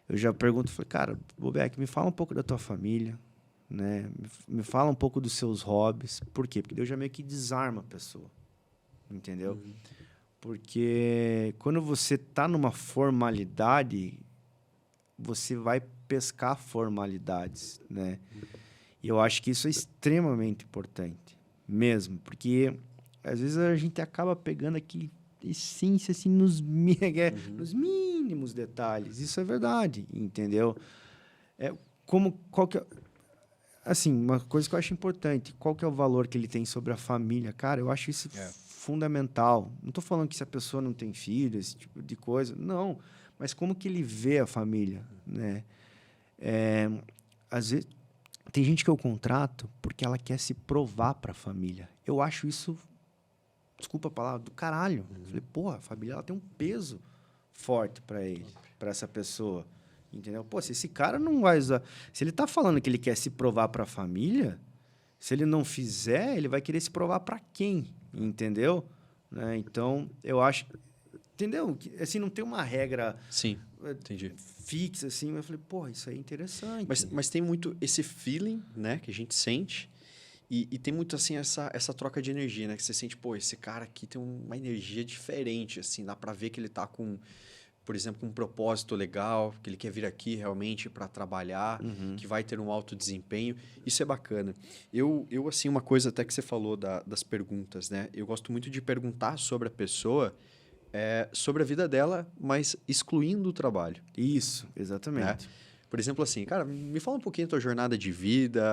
Eu já pergunto, falei, cara, Bobek, me fala um pouco da tua família, né? Me fala um pouco dos seus hobbies. Por quê? Porque Deus já meio que desarma a pessoa, entendeu? Porque quando você tá numa formalidade, você vai pescar formalidades, né? E eu acho que isso é extremamente importante, mesmo, porque às vezes a gente acaba pegando aqui essência assim nos mínimos detalhes. Isso é verdade, entendeu? Qual que é, assim, uma coisa que eu acho importante, qual que é o valor que ele tem sobre a família? Cara, eu acho isso fundamental. Não estou falando que se a pessoa não tem filho, esse tipo de coisa, não. Mas como que ele vê a família, né? Às vezes tem gente que eu contrato porque ela quer se provar para a família. Eu acho isso, desculpa a palavra, do caralho. Eu falei, porra, a família ela tem um peso forte para ele, para essa pessoa. Entendeu? Pô, se esse cara não vai usar... Se ele tá falando que ele quer se provar para a família, se ele não fizer, ele vai querer se provar para quem? Entendeu? Né? Então, eu acho... Entendeu? Assim, não tem uma regra... Sim, entendi. Fixa, assim. Mas eu falei, pô, isso aí é interessante. Mas tem muito esse feeling, né, que a gente sente. E tem muito, assim, essa troca de energia, né? Que você sente, pô, esse cara aqui tem uma energia diferente, assim. Dá pra ver que ele tá com... por exemplo, um propósito legal, que ele quer vir aqui realmente para trabalhar, que vai ter um alto desempenho. Isso é bacana. Eu assim, uma coisa até que você falou das perguntas, né? Eu gosto muito de perguntar sobre a pessoa, sobre a vida dela, mas excluindo o trabalho. Isso, exatamente. Né? Por exemplo, assim, cara, me fala um pouquinho da tua jornada de vida,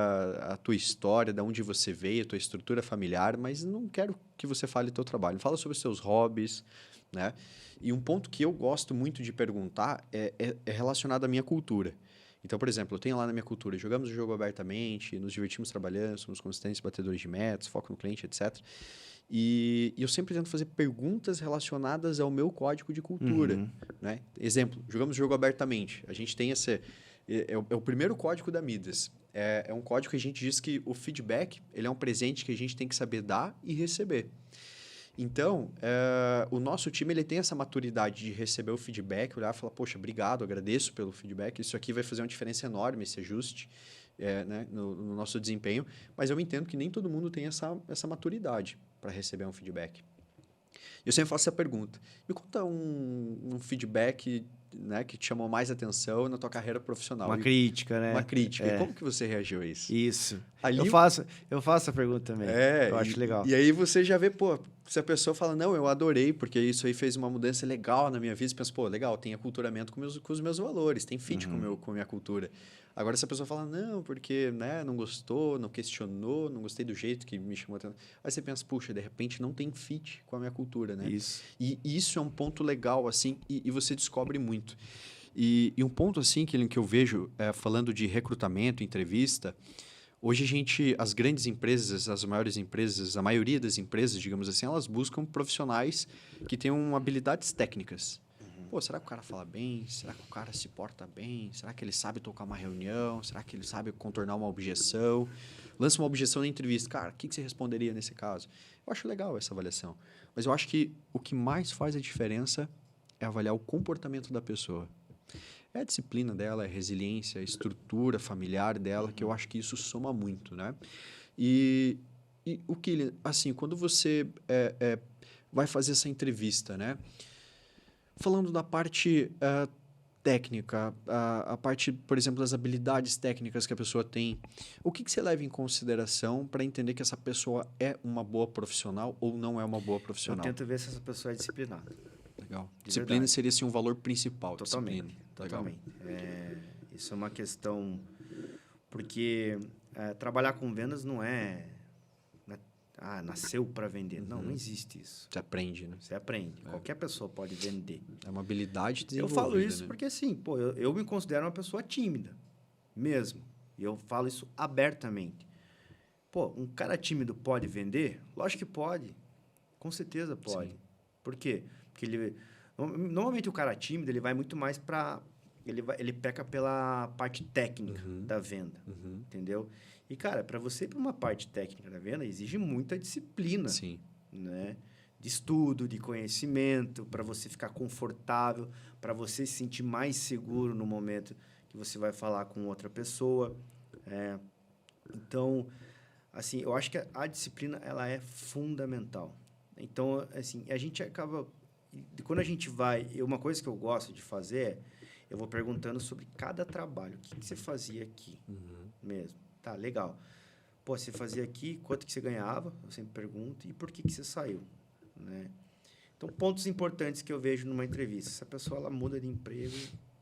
a tua história, de onde você veio, a tua estrutura familiar, mas não quero que você fale do teu trabalho. Fala sobre os seus hobbies, né? E um ponto que eu gosto muito de perguntar é relacionado à minha cultura. Então, por exemplo, eu tenho lá na minha cultura, jogamos o jogo abertamente, nos divertimos trabalhando, somos consistentes batedores de metas, foco no cliente, etc. E eu sempre tento fazer perguntas relacionadas ao meu código de cultura. Né? Exemplo, jogamos o jogo abertamente. A gente tem esse... É o primeiro código da Midas. É um código que a gente diz que o feedback ele é um presente que a gente tem que saber dar e receber. Então, o nosso time ele tem essa maturidade de receber o feedback, olhar e falar, poxa, obrigado, agradeço pelo feedback, isso aqui vai fazer uma diferença enorme, esse ajuste né, no nosso desempenho, mas eu entendo que nem todo mundo tem essa maturidade para receber um feedback. Eu sempre faço essa pergunta, me conta um feedback, né, que te chamou mais atenção na tua carreira profissional. Uma crítica, né? Uma crítica. E como que você reagiu a isso? Isso. Ali, eu faço a pergunta também. Eu acho legal. E aí você já vê, pô, se a pessoa fala, não, eu adorei, porque isso aí fez uma mudança legal na minha vida, você pensa, pô, legal, tem aculturamento com os meus valores, tem fit com a minha cultura. Agora, se a pessoa fala, não, porque né, não gostou, não questionou, não gostei do jeito que me chamou atenção. Aí você pensa, puxa, de repente não tem fit com a minha cultura, né? Isso. E isso é um ponto legal, assim, e você descobre muito. E um ponto, assim, que eu vejo, falando de recrutamento, entrevista, hoje as grandes empresas, as maiores empresas, a maioria das empresas, digamos assim, elas buscam profissionais que tenham habilidades técnicas. Pô, será que o cara fala bem? Será que o cara se porta bem? Será que ele sabe tocar uma reunião? Será que ele sabe contornar uma objeção? Lança uma objeção na entrevista. Cara, o que você responderia nesse caso? Eu acho legal essa avaliação. Mas eu acho que o que mais faz a diferença é avaliar o comportamento da pessoa. É a disciplina dela, é a resiliência, a estrutura familiar dela, que eu acho que isso soma muito, né? E o que, assim, quando você vai fazer essa entrevista, né? Falando da parte técnica, a parte, por exemplo, das habilidades técnicas que a pessoa tem, o que você leva em consideração para entender que essa pessoa é uma boa profissional ou não é uma boa profissional? Eu tento ver se essa pessoa é disciplinada. Legal. Disciplina seria assim, um valor principal. Totalmente. Totalmente. Isso é uma questão... Porque trabalhar com vendas não é... nasceu para vender. Não existe isso. Você aprende, né? Você aprende. Qualquer pessoa pode vender. É uma habilidade desenvolvida. Eu falo isso né? porque, assim, pô, eu me considero uma pessoa tímida. Mesmo. E eu falo isso abertamente. Pô, um cara tímido pode vender? Lógico que pode. Com certeza pode. Sim. Por quê? Porque normalmente o cara tímido, ele vai muito mais para ele peca pela parte técnica da venda, entendeu? E, cara, para você ir para uma parte técnica da venda, exige muita disciplina, Sim. né? De estudo, de conhecimento, para você ficar confortável, para você se sentir mais seguro no momento que você vai falar com outra pessoa. Então, assim, eu acho que a disciplina ela é fundamental. Então, assim, a gente acaba... Quando a gente vai... Uma coisa que eu gosto de fazer é... Eu vou perguntando sobre cada trabalho. O que você fazia aqui mesmo? Tá, legal. Pô, você fazia aqui, quanto que você ganhava? Eu sempre pergunto. E por que você saiu? Né? Então, pontos importantes que eu vejo numa entrevista. Essa pessoa ela muda de emprego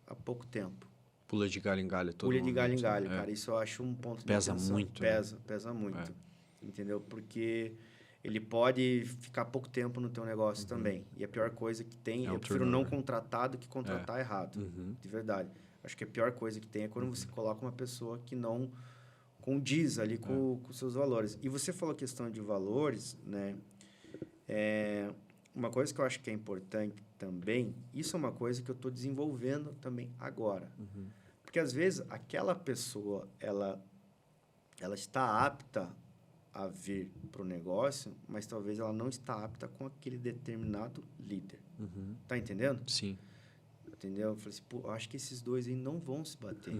há pouco tempo. Pula de galho em galho todo Pula de galho em momento, galho, né? cara. Isso eu acho um ponto de Pesa atenção. muito, né? Pesa muito. Entendeu? Porque ele pode ficar pouco tempo no teu negócio também. E a pior coisa que tem... eu prefiro não contratar do que contratar errado. De verdade. Acho que a pior coisa que tem é quando você coloca uma pessoa que não condiz ali com os seus valores. E você falou a questão de valores, né? Uma coisa que eu acho que é importante também, isso é uma coisa que eu estou desenvolvendo também agora. Porque, às vezes, aquela pessoa, ela está apta a vir para o negócio, mas talvez ela não está apta com aquele determinado líder. Tá entendendo? Sim. Entendeu? Eu falei assim, pô, acho que esses dois aí não vão se bater.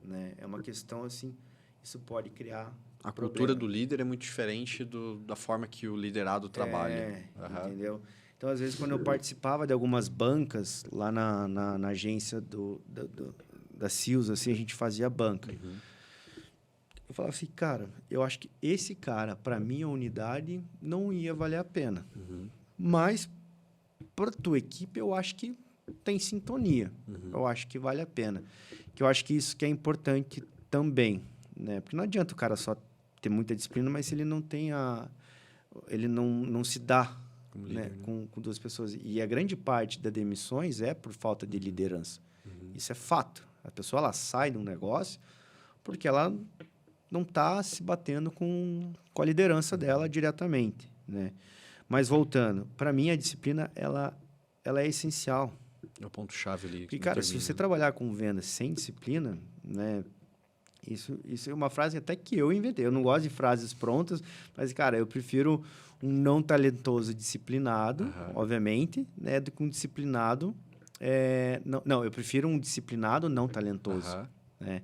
Né? É uma questão, assim, isso pode criar A problema. cultura do líder é muito diferente da forma que o liderado trabalha. Entendeu? Então, às vezes, quando eu participava de algumas bancas lá na agência da Seals, assim, a gente fazia banca. Eu falava assim, cara, eu acho que esse cara, para minha unidade, não ia valer a pena. Mas, para tua equipe, eu acho que tem sintonia. Eu acho que vale a pena. Que eu acho que isso que é importante também, né? Porque não adianta o cara só ter muita disciplina, mas se ele não tem ele não se dá líder, né? Com duas pessoas. E a grande parte das demissões é por falta de liderança. Isso é fato. A pessoa ela sai de um negócio porque ela não está se batendo com a liderança dela diretamente, né? Mas voltando, para mim a disciplina ela é essencial. É o ponto-chave ali. Porque, cara, se você trabalhar com vendas sem disciplina, né? Isso é uma frase até que eu inventei. Eu não gosto de frases prontas, mas, cara, eu prefiro um não talentoso disciplinado, obviamente, né? Do que um disciplinado... Não, eu prefiro um disciplinado não talentoso. Né?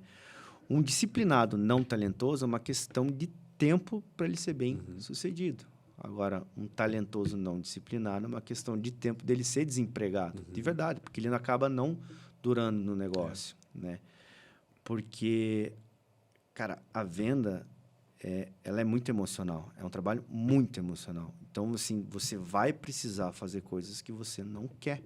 Um disciplinado não talentoso é uma questão de tempo para ele ser bem sucedido. Agora, um talentoso não disciplinado é uma questão de tempo dele ser desempregado. De verdade, porque ele acaba não durando no negócio. Né? Porque, cara, a venda, ela é muito emocional. É um trabalho muito emocional. Então, assim, você vai precisar fazer coisas que você não quer.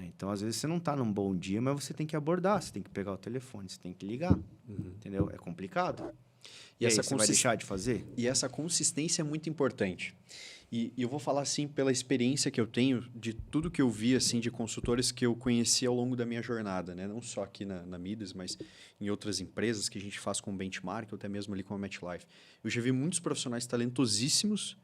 Então, às vezes, você não está num bom dia, mas você tem que abordar, você tem que pegar o telefone, você tem que ligar. Entendeu? É complicado. E essa você vai deixar de fazer? E essa consistência é muito importante. E eu vou falar, assim, pela experiência que eu tenho de tudo que eu vi, assim, de consultores que eu conheci ao longo da minha jornada, né? Não só aqui na Midas, mas em outras empresas que a gente faz com benchmark, ou até mesmo ali com a MetLife. Eu já vi muitos profissionais talentosíssimos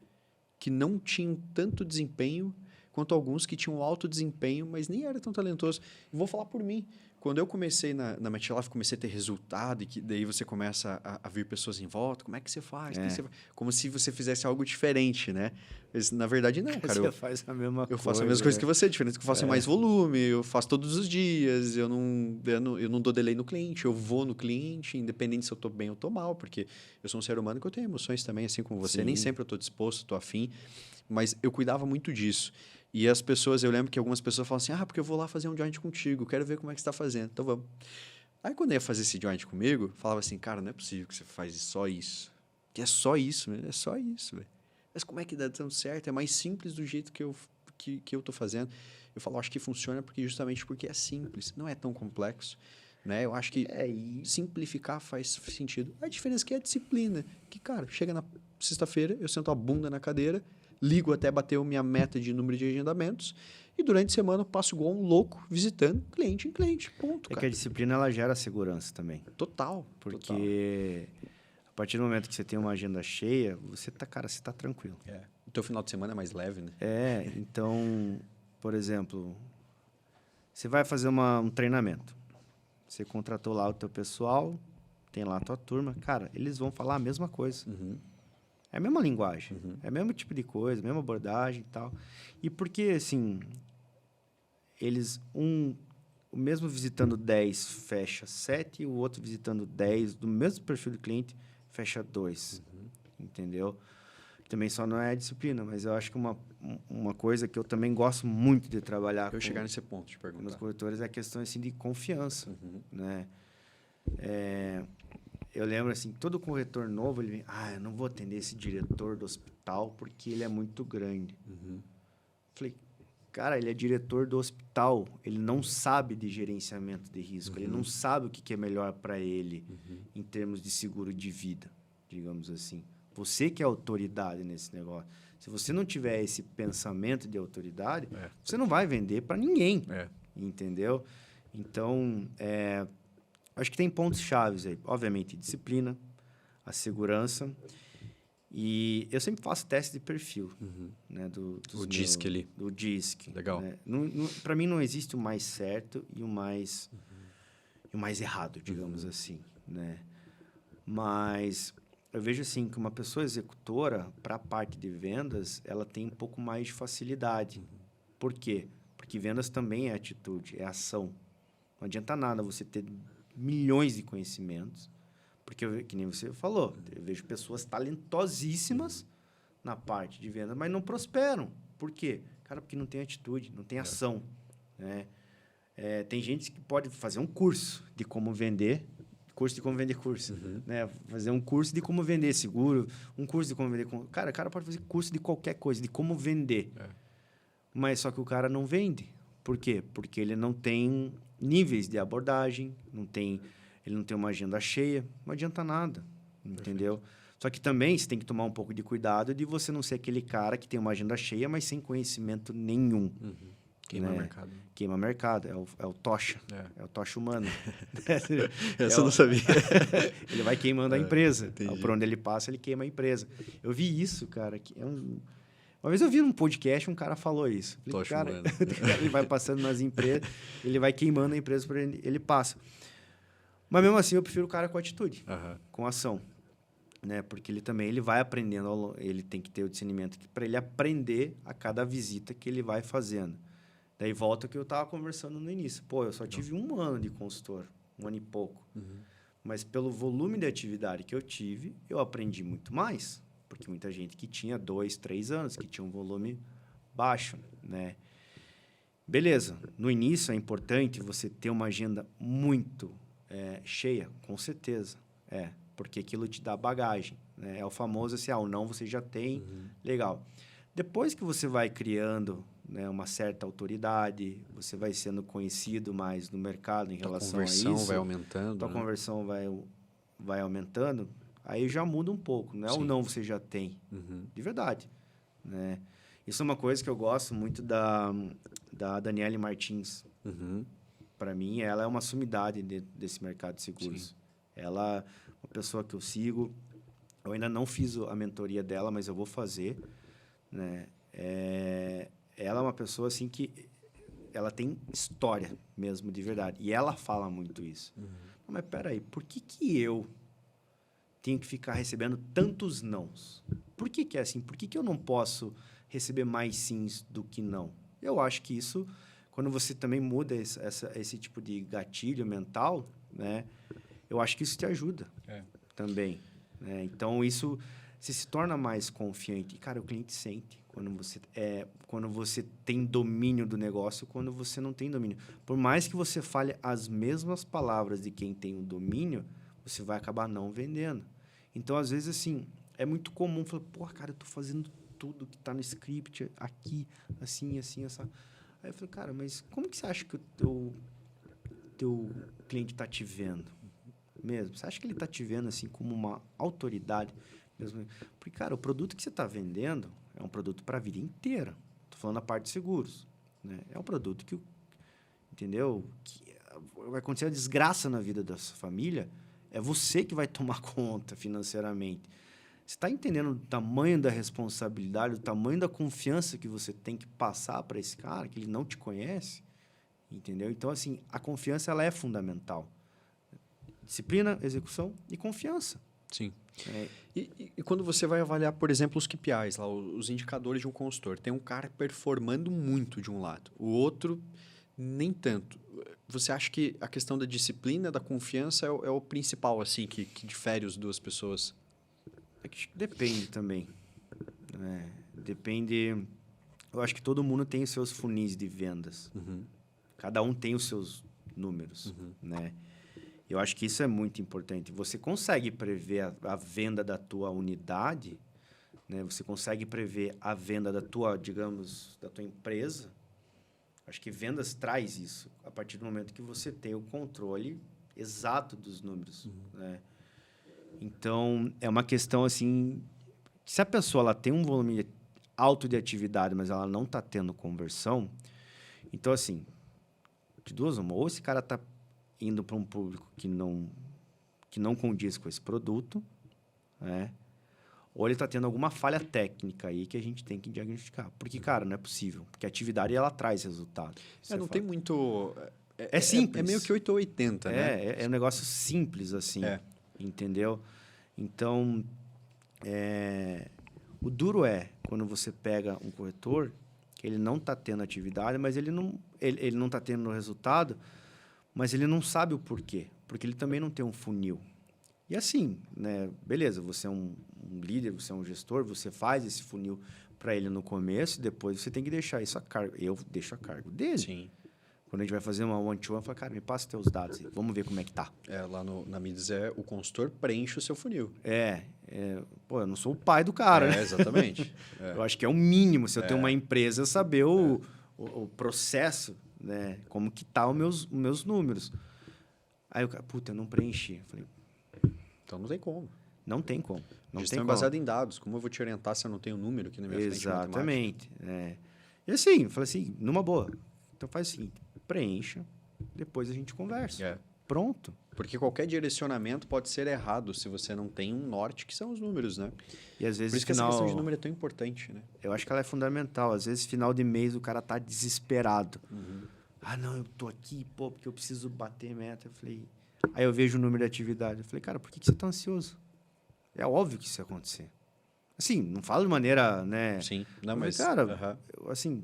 que não tinham tanto desempenho quanto alguns que tinham alto desempenho, mas nem era tão talentoso. E vou falar por mim. Quando eu comecei na MetLife, comecei a ter resultado, e que daí você começa a vir pessoas em volta, como é que você faz? Como se você fizesse algo diferente, né? Mas, na verdade, não, cara. Você faz a mesma coisa. Eu faço a mesma coisa que você, diferente que eu faço mais volume, eu faço todos os dias, eu não dou delay no cliente, eu vou no cliente, independente se eu estou bem ou estou mal, porque eu sou um ser humano que eu tenho emoções também, assim como você. Sim. Nem sempre eu estou disposto, estou afim, mas eu cuidava muito disso. E as pessoas, eu lembro que algumas pessoas falam assim, porque eu vou lá fazer um joint contigo, quero ver como é que você está fazendo, então vamos. Aí, quando eu ia fazer esse joint comigo, falava assim, cara, não é possível que você faz só isso. Que é só isso, é só isso, velho. Mas como é que dá tão certo? É mais simples do jeito que eu estou fazendo. Eu falo, acho que funciona justamente porque é simples, não é tão complexo. Né? Eu acho que simplificar faz sentido. A diferença é que é a disciplina. Que, cara, chega na sexta-feira, eu sento a bunda na cadeira, ligo até bater a minha meta de número de agendamentos e durante a semana eu passo igual um louco visitando cliente em cliente. Ponto, cara. Que a disciplina ela gera segurança também. Total. Porque a partir do momento que você tem uma agenda cheia, você tá tranquilo. O teu final de semana é mais leve, né? Então, por exemplo, Você vai fazer um treinamento. Você contratou lá o teu pessoal, tem lá a tua turma. Cara, eles vão falar a mesma coisa. É a mesma linguagem. É o mesmo tipo de coisa, a mesma abordagem e tal. E porque, assim, eles... O mesmo visitando 10 fecha 7, e o outro visitando 10 do mesmo perfil do cliente fecha 2. Entendeu? Também só não é a disciplina, mas eu acho que uma coisa que eu também gosto muito de trabalhar Eu chegar nesse ponto, te perguntar. nos corretores é a questão assim, de confiança. Né? Eu lembro assim, todo corretor novo, ele vem, eu não vou atender esse diretor do hospital porque ele é muito grande. Falei, cara, ele é diretor do hospital, ele não sabe de gerenciamento de risco, ele não sabe o que é melhor para ele em termos de seguro de vida, digamos assim. Você que é autoridade nesse negócio. Se você não tiver esse pensamento de autoridade, você não vai vender para ninguém, entendeu? Então, acho que tem pontos chaves aí. Obviamente, disciplina, a segurança. E eu sempre faço teste de perfil. Né, o DISC ali. Do DISC. Legal. Né? Para mim, não existe o mais certo e o mais errado, digamos assim. Né? Mas eu vejo assim que uma pessoa executora, para a parte de vendas, ela tem um pouco mais de facilidade. Por quê? Porque vendas também é atitude, é ação. Não adianta nada você ter milhões de conhecimentos, porque, que nem você falou, eu vejo pessoas talentosíssimas na parte de venda, mas não prosperam. Por quê? Cara, porque não tem atitude, não tem ação. Né? Tem gente que pode fazer um curso de como vender, curso de como vender curso. Né? Fazer um curso de como vender seguro, um curso de como vender... Cara, o cara pode fazer curso de qualquer coisa, de como vender. Mas só que o cara não vende. Por quê? Porque ele não tem níveis de abordagem, ele não tem uma agenda cheia, não adianta nada, entendeu? Só que também você tem que tomar um pouco de cuidado de você não ser aquele cara que tem uma agenda cheia, mas sem conhecimento nenhum. Queima mercado. Queima mercado, é o tocha, é o tocha humano. Essa eu não sabia. Ele vai queimando a empresa. Entendi. Por onde ele passa, ele queima a empresa. Eu vi isso, cara, que uma vez eu vi num podcast, um cara falou isso. Falei, cara, ele vai passando nas empresas, ele vai queimando a empresa por onde ele passa. Mas mesmo assim, eu prefiro o cara com atitude, com ação. Né? Porque ele vai aprendendo, ele tem que ter o discernimento para ele aprender a cada visita que ele vai fazendo. Daí volta o que eu estava conversando no início. Pô, eu só tive 1 ano de consultor, 1 ano e pouco. Mas pelo volume de atividade que eu tive, eu aprendi muito mais. Porque muita gente que tinha 2, 3 anos, que tinha um volume baixo, né? Beleza, no início é importante você ter uma agenda muito cheia, com certeza. Porque aquilo te dá bagagem. Né? É o famoso assim, o não você já tem, legal. Depois que você vai criando, né, uma certa autoridade, você vai sendo conhecido mais no mercado em relação a isso. A conversão vai aumentando. Tua conversão vai aumentando, aí já muda um pouco. Não é o não você já tem, de verdade. Né? Isso é uma coisa que eu gosto muito da Daniele Martins. Para mim, ela é uma sumidade desse mercado de seguros. Sim. Ela é uma pessoa que eu sigo. Eu ainda não fiz a mentoria dela, mas eu vou fazer. Né? Ela é uma pessoa assim que ela tem história mesmo, de verdade. E ela fala muito isso. Não, mas peraí, por que eu tenho que ficar recebendo tantos nãos? Por que é assim? Por que eu não posso receber mais sims do que não? Eu acho que isso, quando você também muda esse tipo de gatilho mental, né? Eu acho que isso te ajuda também. Né? Então, isso você se torna mais confiante. E, cara, o cliente sente quando você tem domínio do negócio, quando você não tem domínio. Por mais que você fale as mesmas palavras de quem tem o domínio, você vai acabar não vendendo. Então, às vezes, assim, é muito comum falar, pô, cara, eu tô fazendo tudo que tá no script aqui, assim, assim, assim. Aí eu falei, cara, mas como que você acha que o teu cliente tá te vendo? Mesmo? Você acha que ele tá te vendo, assim, como uma autoridade mesmo? Porque, cara, o produto que você tá vendendo é um produto para a vida inteira. Tô falando a parte de seguros. Né? É um produto que, entendeu? Que vai acontecer a desgraça na vida da sua família, é você que vai tomar conta financeiramente. Você está entendendo o tamanho da responsabilidade, o tamanho da confiança que você tem que passar para esse cara, que ele não te conhece? entendeu? Então, assim, a confiança ela é fundamental. Disciplina, execução e confiança. Sim. É, E quando você vai avaliar, por exemplo, os KPIs, lá, os indicadores de um consultor, tem um cara performando muito de um lado, o outro nem tanto. Você acha que a questão da disciplina, da confiança é o principal, assim, que difere as duas pessoas? é que depende também. Né? Depende... Eu acho que todo mundo tem os seus funis de vendas. Cada um tem os seus números, né? Eu acho que isso é muito importante. Você consegue prever a venda da tua unidade, né? Você consegue prever a venda da tua, digamos, da tua empresa. Acho que vendas traz isso a partir do momento que você tem o controle exato dos números, né? Então, é uma questão assim, se a pessoa ela tem um volume alto de atividade, mas ela não está tendo conversão, então assim, de duas uma, ou esse cara está indo para um público que não condiz com esse produto, né? Ou ele está tendo alguma falha técnica aí que a gente tem que diagnosticar. Porque, cara, não é possível. Porque a atividade, ela traz resultado. Não tem muito... É simples. É meio que 8 ou 80, né? É um negócio simples, assim. Entendeu? Então, o duro é quando você pega um corretor que ele não está tendo atividade, mas ele não está tendo resultado, mas ele não sabe o porquê. Porque ele também não tem um funil. E assim, né? Beleza, você é um líder, você é um gestor, você faz esse funil para ele no começo, depois você tem que deixar isso a cargo. Eu deixo a cargo dele. Sim. Quando a gente vai fazer uma one-to-one, eu falo, cara, me passa teus dados aí, vamos ver como é que tá. Lá na Midas o consultor preenche o seu funil. Pô, eu não sou o pai do cara, né? Exatamente. Eu acho que é o mínimo, se eu tenho uma empresa, saber o processo, né? Como que tá os meus números. Aí o cara, puta, eu não preenchi. Eu falei, então não tem como. Não tem como. Gestão baseada em dados. Como eu vou te orientar se eu não tenho número aqui na minha frente? Exatamente. E assim, eu falei assim, numa boa. Então faz o seguinte, preencha, depois a gente conversa. Pronto. Porque qualquer direcionamento pode ser errado se você não tem um norte, que são os números, né? E às vezes por isso que essa questão de número é tão importante, né? Eu acho que ela é fundamental. Às vezes, final de mês, o cara tá desesperado. Ah, não, eu tô aqui, pô, porque eu preciso bater meta. Eu falei... Aí eu vejo o número de atividade. Eu falei, cara, por que você tá ansioso? É óbvio que isso ia acontecer. Assim, não falo de maneira, né? Sim. Não, mas cara, assim...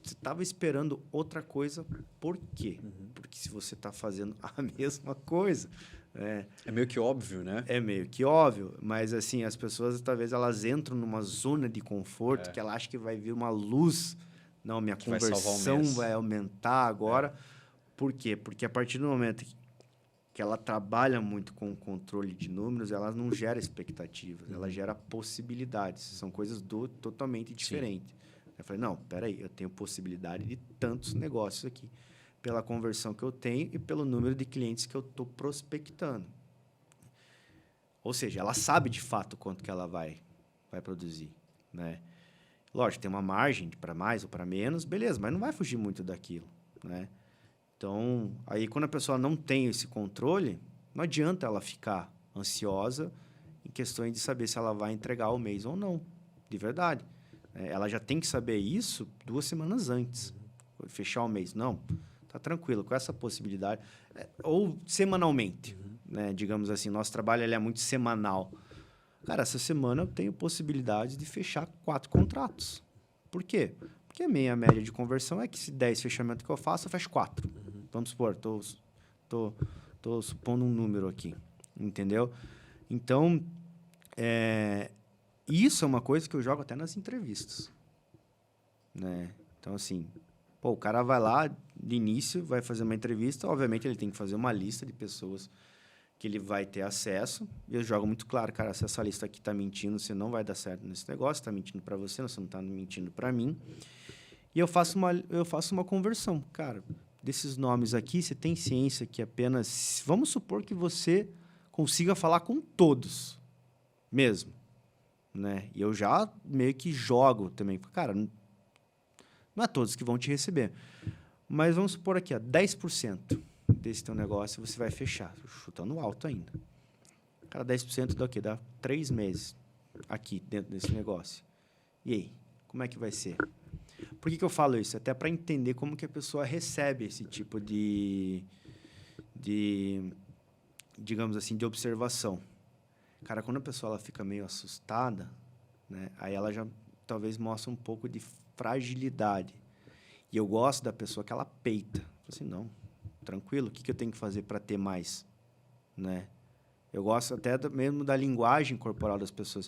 Você estava esperando outra coisa, por quê? Porque se você está fazendo a mesma coisa... É meio que óbvio, né? É meio que óbvio, mas assim, as pessoas, talvez, elas entram numa zona de conforto que ela acha que vai vir uma luz. Não, minha conversão vai aumentar agora. Por quê? Porque a partir do momento que ela trabalha muito com o controle de números, ela não gera expectativas, ela gera possibilidades. São coisas totalmente diferentes. Sim. Eu falei, não, peraí, eu tenho possibilidade de tantos negócios aqui, pela conversão que eu tenho e pelo número de clientes que eu estou prospectando. Ou seja, ela sabe de fato quanto que ela vai produzir, né? Lógico, tem uma margem para mais ou para menos, beleza, mas não vai fugir muito daquilo, né? Então, aí quando a pessoa não tem esse controle, não adianta ela ficar ansiosa em questões de saber se ela vai entregar o mês ou não, de verdade. Ela já tem que saber isso 2 semanas antes. Fechar o mês. Não, tá tranquilo, com essa possibilidade. Ou semanalmente, né? Digamos assim, nosso trabalho ele é muito semanal. Cara, essa semana eu tenho possibilidade de fechar 4 contratos. Por quê? Porque a minha média de conversão é que se 10 fechamentos que eu faço, eu fecho 4. Vamos supor, tô supondo um número aqui. Entendeu? Então, isso é uma coisa que eu jogo até nas entrevistas, né? Então, assim, pô, o cara vai lá, de início, vai fazer uma entrevista. Obviamente, ele tem que fazer uma lista de pessoas que ele vai ter acesso. E eu jogo muito claro, cara, se essa lista aqui está mentindo, você não vai dar certo nesse negócio, está mentindo para você, você não está mentindo para mim. E eu faço uma conversão. Cara, desses nomes aqui, você tem ciência que apenas... Vamos supor que você consiga falar com todos, mesmo. Né? E eu já meio que jogo também. Cara, não é todos que vão te receber. Mas vamos supor aqui, 10% desse teu negócio você vai fechar. Chutando alto ainda. Cara, 10% dá o quê? Dá 3 meses aqui dentro desse negócio. E aí? Como é que vai ser? Por que eu falo isso? Até para entender como que a pessoa recebe esse tipo digamos assim, de observação. Cara, quando a pessoa ela fica meio assustada, né, aí ela já talvez mostra um pouco de fragilidade. E eu gosto da pessoa que ela peita. Fala assim, não, tranquilo, o que eu tenho que fazer para ter mais? Né? Eu gosto até mesmo da linguagem corporal das pessoas.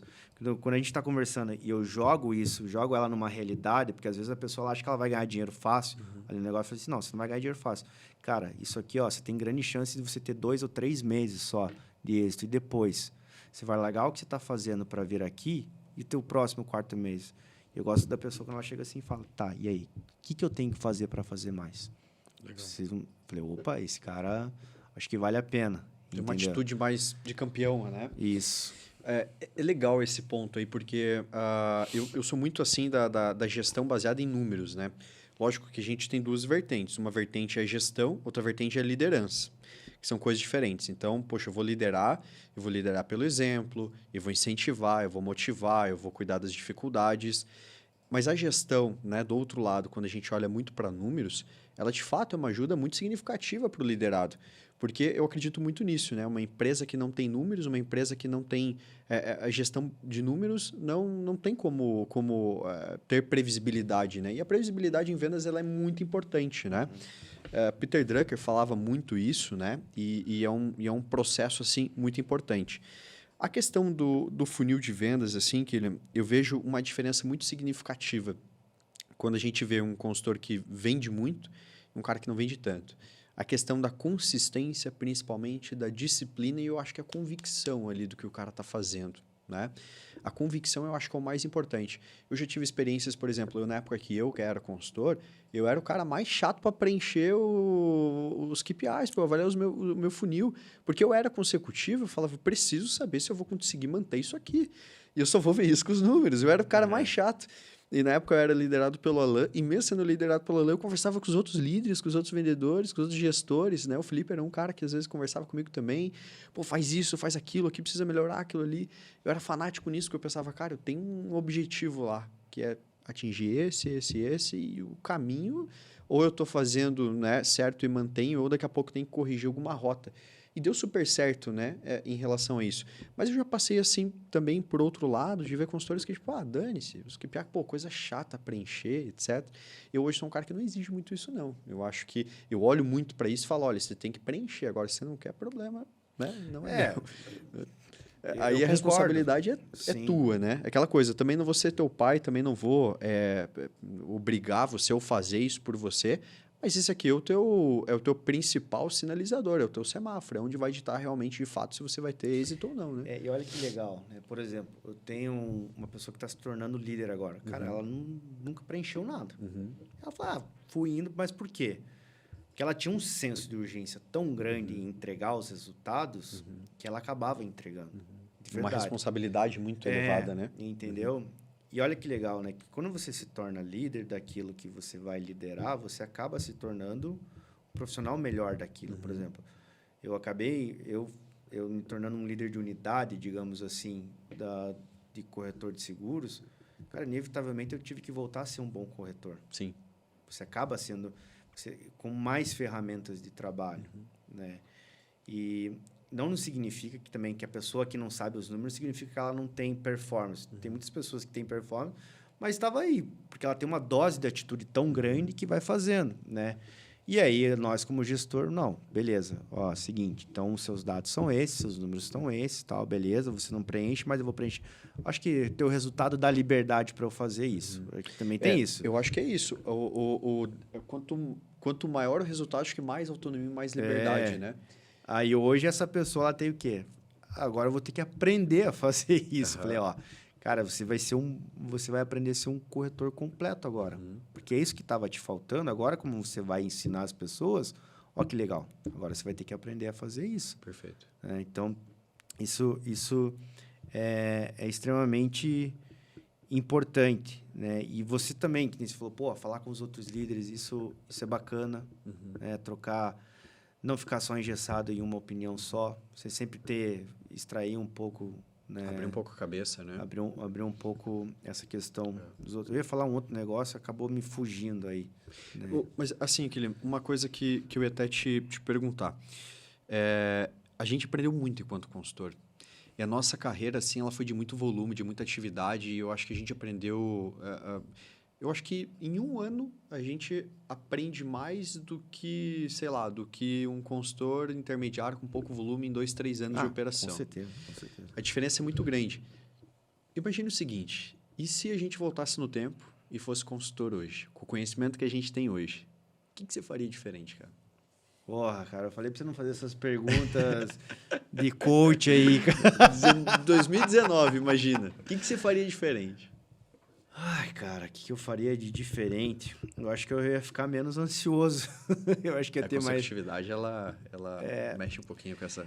Quando a gente está conversando e eu jogo isso, jogo ela numa realidade, porque às vezes a pessoa acha que ela vai ganhar dinheiro fácil. Ali o negócio fala assim, não, você não vai ganhar dinheiro fácil. Cara, isso aqui, ó, você tem grande chance de você ter 2 ou 3 meses só de êxito. E depois, você vai largar o que você está fazendo para vir aqui e ter o próximo 4º mês. Eu gosto da pessoa quando ela chega assim e fala, tá, e aí? O que eu tenho que fazer para fazer mais? Legal. Falei, opa, esse cara, acho que vale a pena. Tem uma atitude mais de campeão, né? Isso. É legal esse ponto aí, porque eu sou muito assim da gestão baseada em números, né? Lógico que a gente tem 2 vertentes. Uma vertente é gestão, outra vertente é liderança, que são coisas diferentes. Então, poxa, eu vou liderar pelo exemplo, eu vou incentivar, eu vou motivar, eu vou cuidar das dificuldades. Mas a gestão, né, do outro lado, quando a gente olha muito para números, ela de fato é uma ajuda muito significativa para o liderado. Porque eu acredito muito nisso, né? Uma empresa que não tem números, uma empresa que não tem a gestão de números, não tem como ter previsibilidade, né? E a previsibilidade em vendas ela é muito importante, né? Peter Drucker falava muito isso, né? E é um processo assim muito importante. A questão do funil de vendas, assim, que eu vejo uma diferença muito significativa quando a gente vê um consultor que vende muito e um cara que não vende tanto. A questão da consistência, principalmente, da disciplina e eu acho que a convicção ali do que o cara está fazendo, né? A convicção eu acho que é o mais importante. Eu já tive experiências, por exemplo, na época que era consultor, eu era o cara mais chato para preencher os KPIs, para avaliar o meu funil, porque eu era consecutivo, eu falava, preciso saber se eu vou conseguir manter isso aqui. E eu só vou ver isso com os números. Eu era o cara mais chato. E na época eu era liderado pelo Alan, e mesmo sendo liderado pelo Alan, eu conversava com os outros líderes, com os outros vendedores, com os outros gestores, né? O Felipe era um cara que às vezes conversava comigo também. Pô, faz isso, faz aquilo, aqui precisa melhorar aquilo ali. Eu era fanático nisso, porque eu pensava, cara, eu tenho um objetivo lá, que é atingir esse, e o caminho, ou eu estou fazendo, né, certo e mantenho, ou daqui a pouco tem que corrigir alguma rota. E deu super certo, né, em relação a isso. Mas eu já passei assim também por outro lado, de ver consultores que, tipo, dane-se, os KPI, pô, coisa chata preencher, etc. Eu hoje sou um cara que não exige muito isso, não. Eu acho que eu olho muito para isso e falo, olha, você tem que preencher, agora se você não quer, problema, né? Não é meu. Aí a responsabilidade é tua, né? Aquela coisa, também não vou ser teu pai, também não vou obrigar você ou fazer isso por você, mas esse aqui é o teu principal sinalizador, é o teu semáforo, é onde vai ditar realmente, de fato, se você vai ter êxito ou não, né? E olha que legal, né? Por exemplo, eu tenho uma pessoa que está se tornando líder agora. Cara, ela nunca preencheu nada. Ela fala, fui indo, mas por quê? Porque ela tinha um senso de urgência tão grande em entregar os resultados que ela acabava entregando. Uma responsabilidade muito elevada, né? Entendeu? E olha que legal, né? Que quando você se torna líder daquilo que você vai liderar, você acaba se tornando um profissional melhor daquilo. Por exemplo, eu me tornando um líder de unidade, digamos assim, de corretor de seguros, cara, inevitavelmente eu tive que voltar a ser um bom corretor. Sim. Você acaba sendo com mais ferramentas de trabalho, né? E não significa que a pessoa que não sabe os números significa que ela não tem performance. Tem muitas pessoas que têm performance, mas estava aí, porque ela tem uma dose de atitude tão grande que vai fazendo, né? E aí, nós como gestor, não, beleza, ó, seguinte, então os seus dados são esses, seus números são esses, tal, beleza, você não preenche, mas eu vou preencher. Acho que teu resultado dá liberdade para eu fazer isso. Aqui também tem isso. Eu acho que é isso. Quanto maior o resultado, acho que mais autonomia e mais liberdade, né? Aí hoje essa pessoa ela tem o quê? Agora eu vou ter que aprender a fazer isso. Falei, ó, cara, você vai aprender a ser um corretor completo agora. Porque é isso que estava te faltando. Agora, como você vai ensinar as pessoas, ó que legal. Agora você vai ter que aprender a fazer isso. Perfeito. Então, isso é extremamente importante, né? E você também, que nem você falou, pô, falar com os outros líderes, isso é bacana, né? Trocar, não ficar só engessado em uma opinião só, você sempre extrair um pouco né? Abrir um pouco a cabeça, né? Abrir um pouco essa questão dos outros. Eu ia falar um outro negócio, acabou me fugindo aí. Né? Mas, assim, Kylian, uma coisa que eu ia até te perguntar. A gente aprendeu muito enquanto consultor. E a nossa carreira, assim, ela foi de muito volume, de muita atividade. E eu acho que a gente aprendeu... eu acho que em um ano a gente aprende mais do que, sei lá, do que um consultor intermediário com pouco volume em 2, 3 anos de operação. Com certeza, com certeza. A diferença é muito grande. Imagine o seguinte, e se a gente voltasse no tempo e fosse consultor hoje, com o conhecimento que a gente tem hoje, o que você faria diferente, cara? Porra, cara, eu falei pra você não fazer essas perguntas de coach aí, cara. 2019, imagina. O que você faria diferente? Ai, cara, o que eu faria de diferente? Eu acho que eu ia ficar menos ansioso. Eu acho que ia ter mais... A consecutividade, ela mexe um pouquinho com essa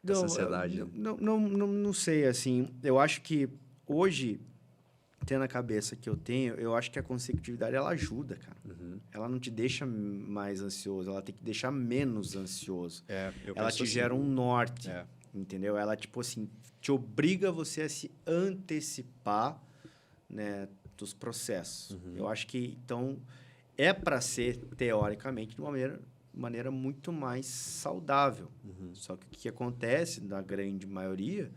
ansiedade. Não sei, assim. Eu acho que hoje, tendo a cabeça que eu tenho, eu acho que a consecutividade, ela ajuda, cara. Uhum. Ela não te deixa mais ansioso, ela tem que deixar menos ansioso. Ela te assim. gera um norte, entendeu? Ela, tipo assim, te obriga você a se antecipar, né, dos processos. Uhum. Eu acho que, então, é para ser, teoricamente, de uma maneira muito mais saudável. Uhum. Só que o que acontece, na grande maioria,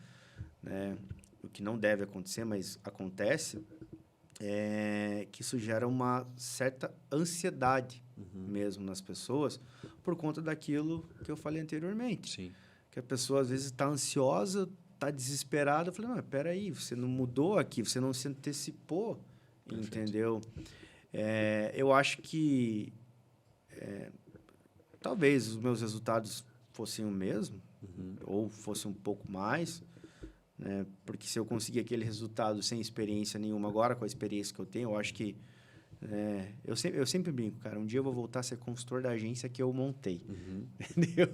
né, o que não deve acontecer, mas acontece, é que isso gera uma certa ansiedade mesmo nas pessoas por conta daquilo que eu falei anteriormente. Sim. Que a pessoa, às vezes, está ansiosa, está desesperada. Eu falei, não, peraí, você não mudou aqui, você não se antecipou, perfeito, entendeu? Eu acho que talvez os meus resultados fossem o mesmo, ou fossem um pouco mais, né? Porque se eu conseguir aquele resultado sem experiência nenhuma, agora com a experiência que eu tenho, eu acho que... eu sempre brinco, cara, um dia eu vou voltar a ser consultor da agência que eu montei, entendeu?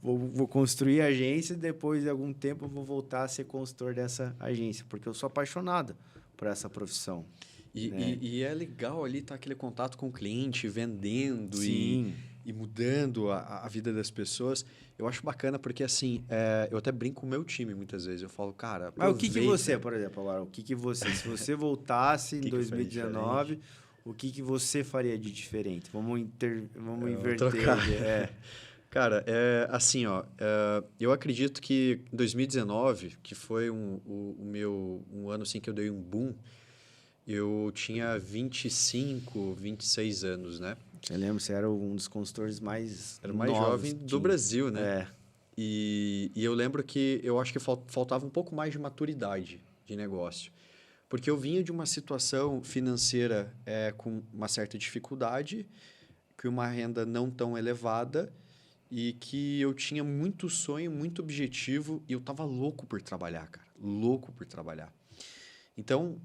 Vou construir a agência e depois de algum tempo eu vou voltar a ser consultor dessa agência, porque eu sou apaixonado por essa profissão. E é legal ali estar aquele contato com o cliente, vendendo e mudando a vida das pessoas. Eu acho bacana porque, assim, eu até brinco com o meu time muitas vezes. Eu falo, cara, mas o que você, por exemplo, agora, o que você, se você voltasse em 2019, o que você faria de diferente? Vamos inverter. Cara, assim, ó, eu acredito que em 2019, que foi um ano assim que eu dei um boom, eu tinha 25, 26 anos, né? Eu lembro, você era um dos consultores mais Era o mais jovem do Brasil, né? E eu lembro que eu acho que faltava um pouco mais de maturidade de negócio. Porque eu vinha de uma situação financeira com uma certa dificuldade, com uma renda não tão elevada e que eu tinha muito sonho, muito objetivo e eu tava louco por trabalhar, cara. Louco por trabalhar. Então,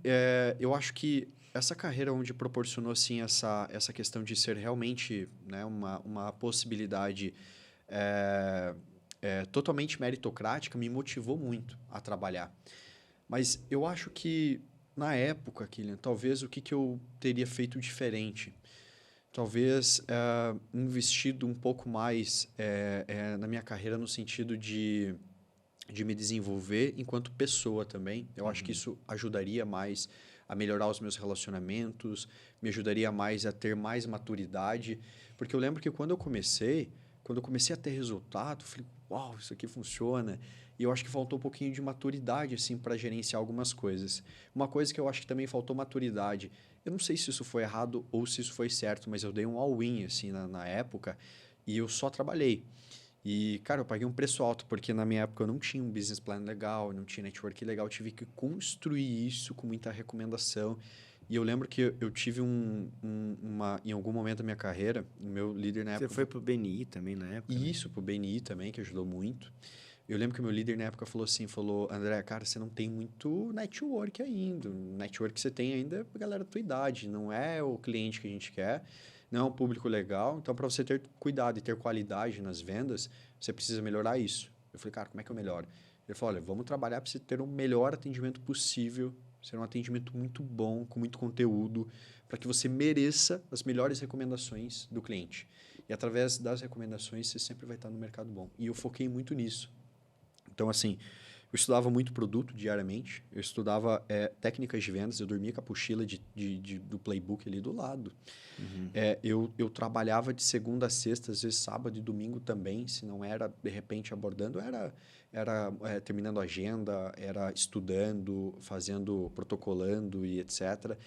eu acho que essa carreira onde proporcionou assim, essa questão de ser realmente, né, uma possibilidade totalmente meritocrática me motivou muito a trabalhar. Mas eu acho que, na época, Kylian, talvez o que eu teria feito diferente? Talvez investido um pouco mais na minha carreira no sentido de me desenvolver enquanto pessoa também. Eu acho que isso ajudaria mais a melhorar os meus relacionamentos, me ajudaria mais a ter mais maturidade. Porque eu lembro que quando eu comecei a ter resultado, eu falei, uau, isso aqui funciona. E eu acho que faltou um pouquinho de maturidade assim, para gerenciar algumas coisas. Uma coisa que eu acho que também faltou maturidade. Eu não sei se isso foi errado ou se isso foi certo, mas eu dei um all-in assim, na época e eu só trabalhei. E, cara, eu paguei um preço alto, porque na minha época eu não tinha um business plan legal, não tinha network legal, eu tive que construir isso com muita recomendação. E eu lembro que eu tive em algum momento da minha carreira, o meu líder na época... Você foi pro BNI também na época? Isso, pro BNI também, que ajudou muito. Eu lembro que o meu líder na época falou, André, cara, você não tem muito network ainda. O network que você tem ainda é a galera da tua idade, não é o cliente que a gente quer, não é um público legal. Então, para você ter cuidado e ter qualidade nas vendas, você precisa melhorar isso. Eu falei, cara, como é que eu melhoro? Ele falou, olha, vamos trabalhar para você ter o melhor atendimento possível, ser um atendimento muito bom, com muito conteúdo, para que você mereça as melhores recomendações do cliente. E através das recomendações, você sempre vai estar no mercado bom. E eu foquei muito nisso. Então, assim, eu estudava muito produto diariamente, eu estudava técnicas de vendas, eu dormia com a apostila do playbook ali do lado. Eu trabalhava de segunda a sexta, às vezes sábado e domingo também, se não era, de repente, abordando, era terminando a agenda, era estudando, fazendo, protocolando e etc.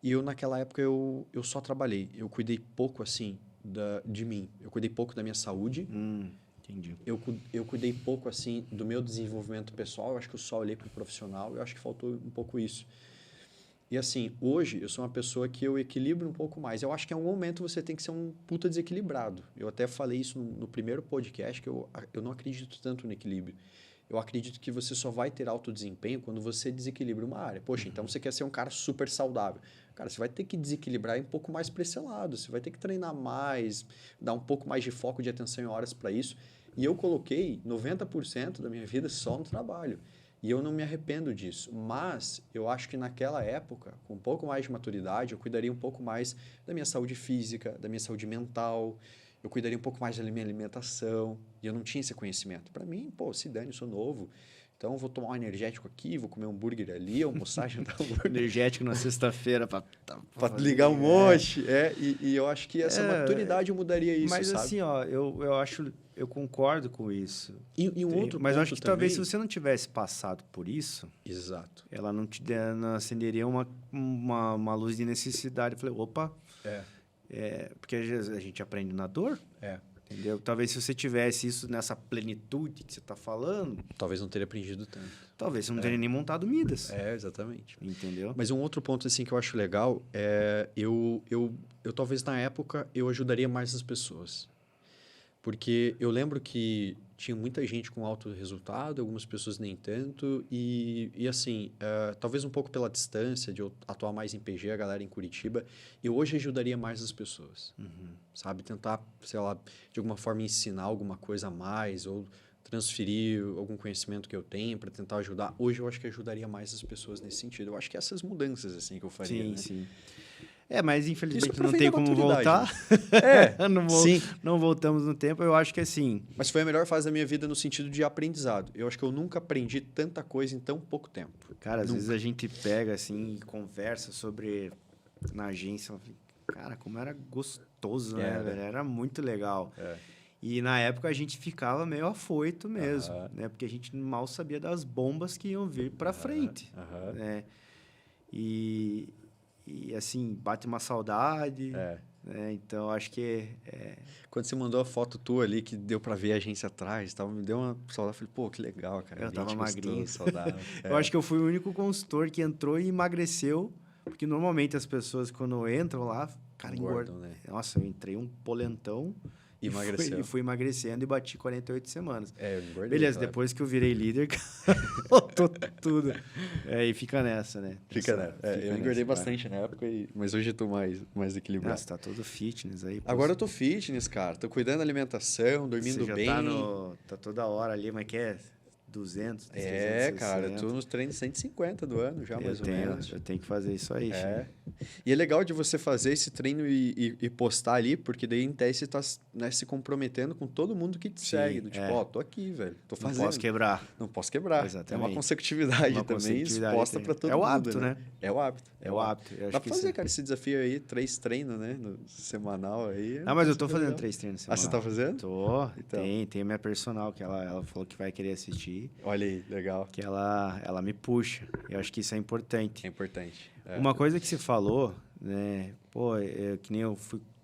E eu, naquela época, eu só trabalhei. Eu cuidei pouco, assim, de mim. Eu cuidei pouco da minha saúde. Entendi. Eu cuidei pouco, assim, do meu desenvolvimento pessoal. Eu acho que eu só olhei para o profissional. Eu acho que faltou um pouco isso. E, assim, hoje, eu sou uma pessoa que eu equilibro um pouco mais. Eu acho que em algum momento você tem que ser um puta desequilibrado. Eu até falei isso no primeiro podcast, que eu não acredito tanto no equilíbrio. Eu acredito que você só vai ter alto desempenho quando você desequilibra uma área. Poxa, então você quer ser um cara super saudável. Cara, você vai ter que desequilibrar um pouco mais para esse lado. Você vai ter que treinar mais, dar um pouco mais de foco de atenção em horas para isso. E eu coloquei 90% da minha vida só no trabalho. E eu não me arrependo disso. Mas eu acho que naquela época, com um pouco mais de maturidade, eu cuidaria um pouco mais da minha saúde física, da minha saúde mental. Eu cuidaria um pouco mais da minha alimentação. E eu não tinha esse conhecimento. Para mim, pô, se dane, eu sou novo. Então, vou tomar um energético aqui, vou comer um hambúrguer ali, almoçar, jantar um hambúrguer. Energético na sexta-feira para ligar um monte. E eu acho que essa maturidade mudaria isso, mas sabe? assim, ó, eu concordo com isso. E um outro mas ponto eu acho que também... talvez se você não tivesse passado por isso... Exato. Ela não acenderia uma luz de necessidade. Eu falei, opa... porque às vezes a gente aprende na dor. Entendeu? Talvez se você tivesse isso nessa plenitude que você está falando... Talvez não teria aprendido tanto. Talvez você não teria nem montado Midas. Exatamente. Entendeu? Mas um outro ponto assim, que eu acho legal eu talvez na época eu ajudaria mais as pessoas. Porque eu lembro que tinha muita gente com alto resultado, algumas pessoas nem tanto. E assim, talvez um pouco pela distância de eu atuar mais em PG, a galera em Curitiba, eu hoje ajudaria mais as pessoas. Sabe? Tentar, sei lá, de alguma forma ensinar alguma coisa a mais ou transferir algum conhecimento que eu tenho para tentar ajudar. Hoje eu acho que ajudaria mais as pessoas nesse sentido. Eu acho que essas mudanças assim que eu faria, sim, né? sim. Mas infelizmente Isso não tem como voltar. Sim. Não voltamos no tempo. Eu acho que assim... Mas foi a melhor fase da minha vida no sentido de aprendizado. Eu acho que eu nunca aprendi tanta coisa em tão pouco tempo. Cara, às vezes a gente pega assim e conversa sobre... Na agência, eu falei, cara, como era gostoso, né, velho? Era muito legal. E na época a gente ficava meio afoito mesmo, né? Porque a gente mal sabia das bombas que iam vir pra frente, né? E assim, bate uma saudade, né? Então, acho que... Quando você mandou a foto tua ali, que deu pra ver a agência atrás, me deu uma saudade. Falei, pô, que legal, cara. Eu tava magrinho. Saudável. Eu acho que eu fui o único consultor que entrou e emagreceu, porque normalmente as pessoas, quando entram lá, cara, engordam, né? Nossa, eu entrei um polentão... E fui emagrecendo e bati 48 semanas. Eu engordei. Beleza, claro. depois que eu virei líder, voltou tudo. E fica nessa, né? Fica nessa. Eu engordei bastante na época, mas hoje eu tô mais equilibrado. Nossa, tá todo fitness aí. Agora eu tô fitness, cara. Tô cuidando da alimentação, dormindo bem. Tá toda hora ali, mas que é 200, 360. Cara, eu tô nos treinos 150 do ano já, mais ou menos. Eu tenho que fazer isso aí, filho. E é legal de você fazer esse treino e postar ali, porque daí em tese você tá, né, se comprometendo com todo mundo que te segue. Do tipo, tô aqui, velho. Tô fazendo. Não posso quebrar. Não posso quebrar. Exatamente. É uma consecutividade também exposta para todo mundo. É o hábito, né? É o hábito. É o hábito. Dá pra fazer, cara, esse desafio aí, 3 treinos, né? No semanal aí. Mas eu tô fazendo 3 treinos semanal. Você tá fazendo? Tô. Então. Tem a minha personal, que ela falou que vai querer assistir. Olha aí, legal. Que ela me puxa. Eu acho que isso é importante. É importante. Uma coisa que você falou, né? Que nem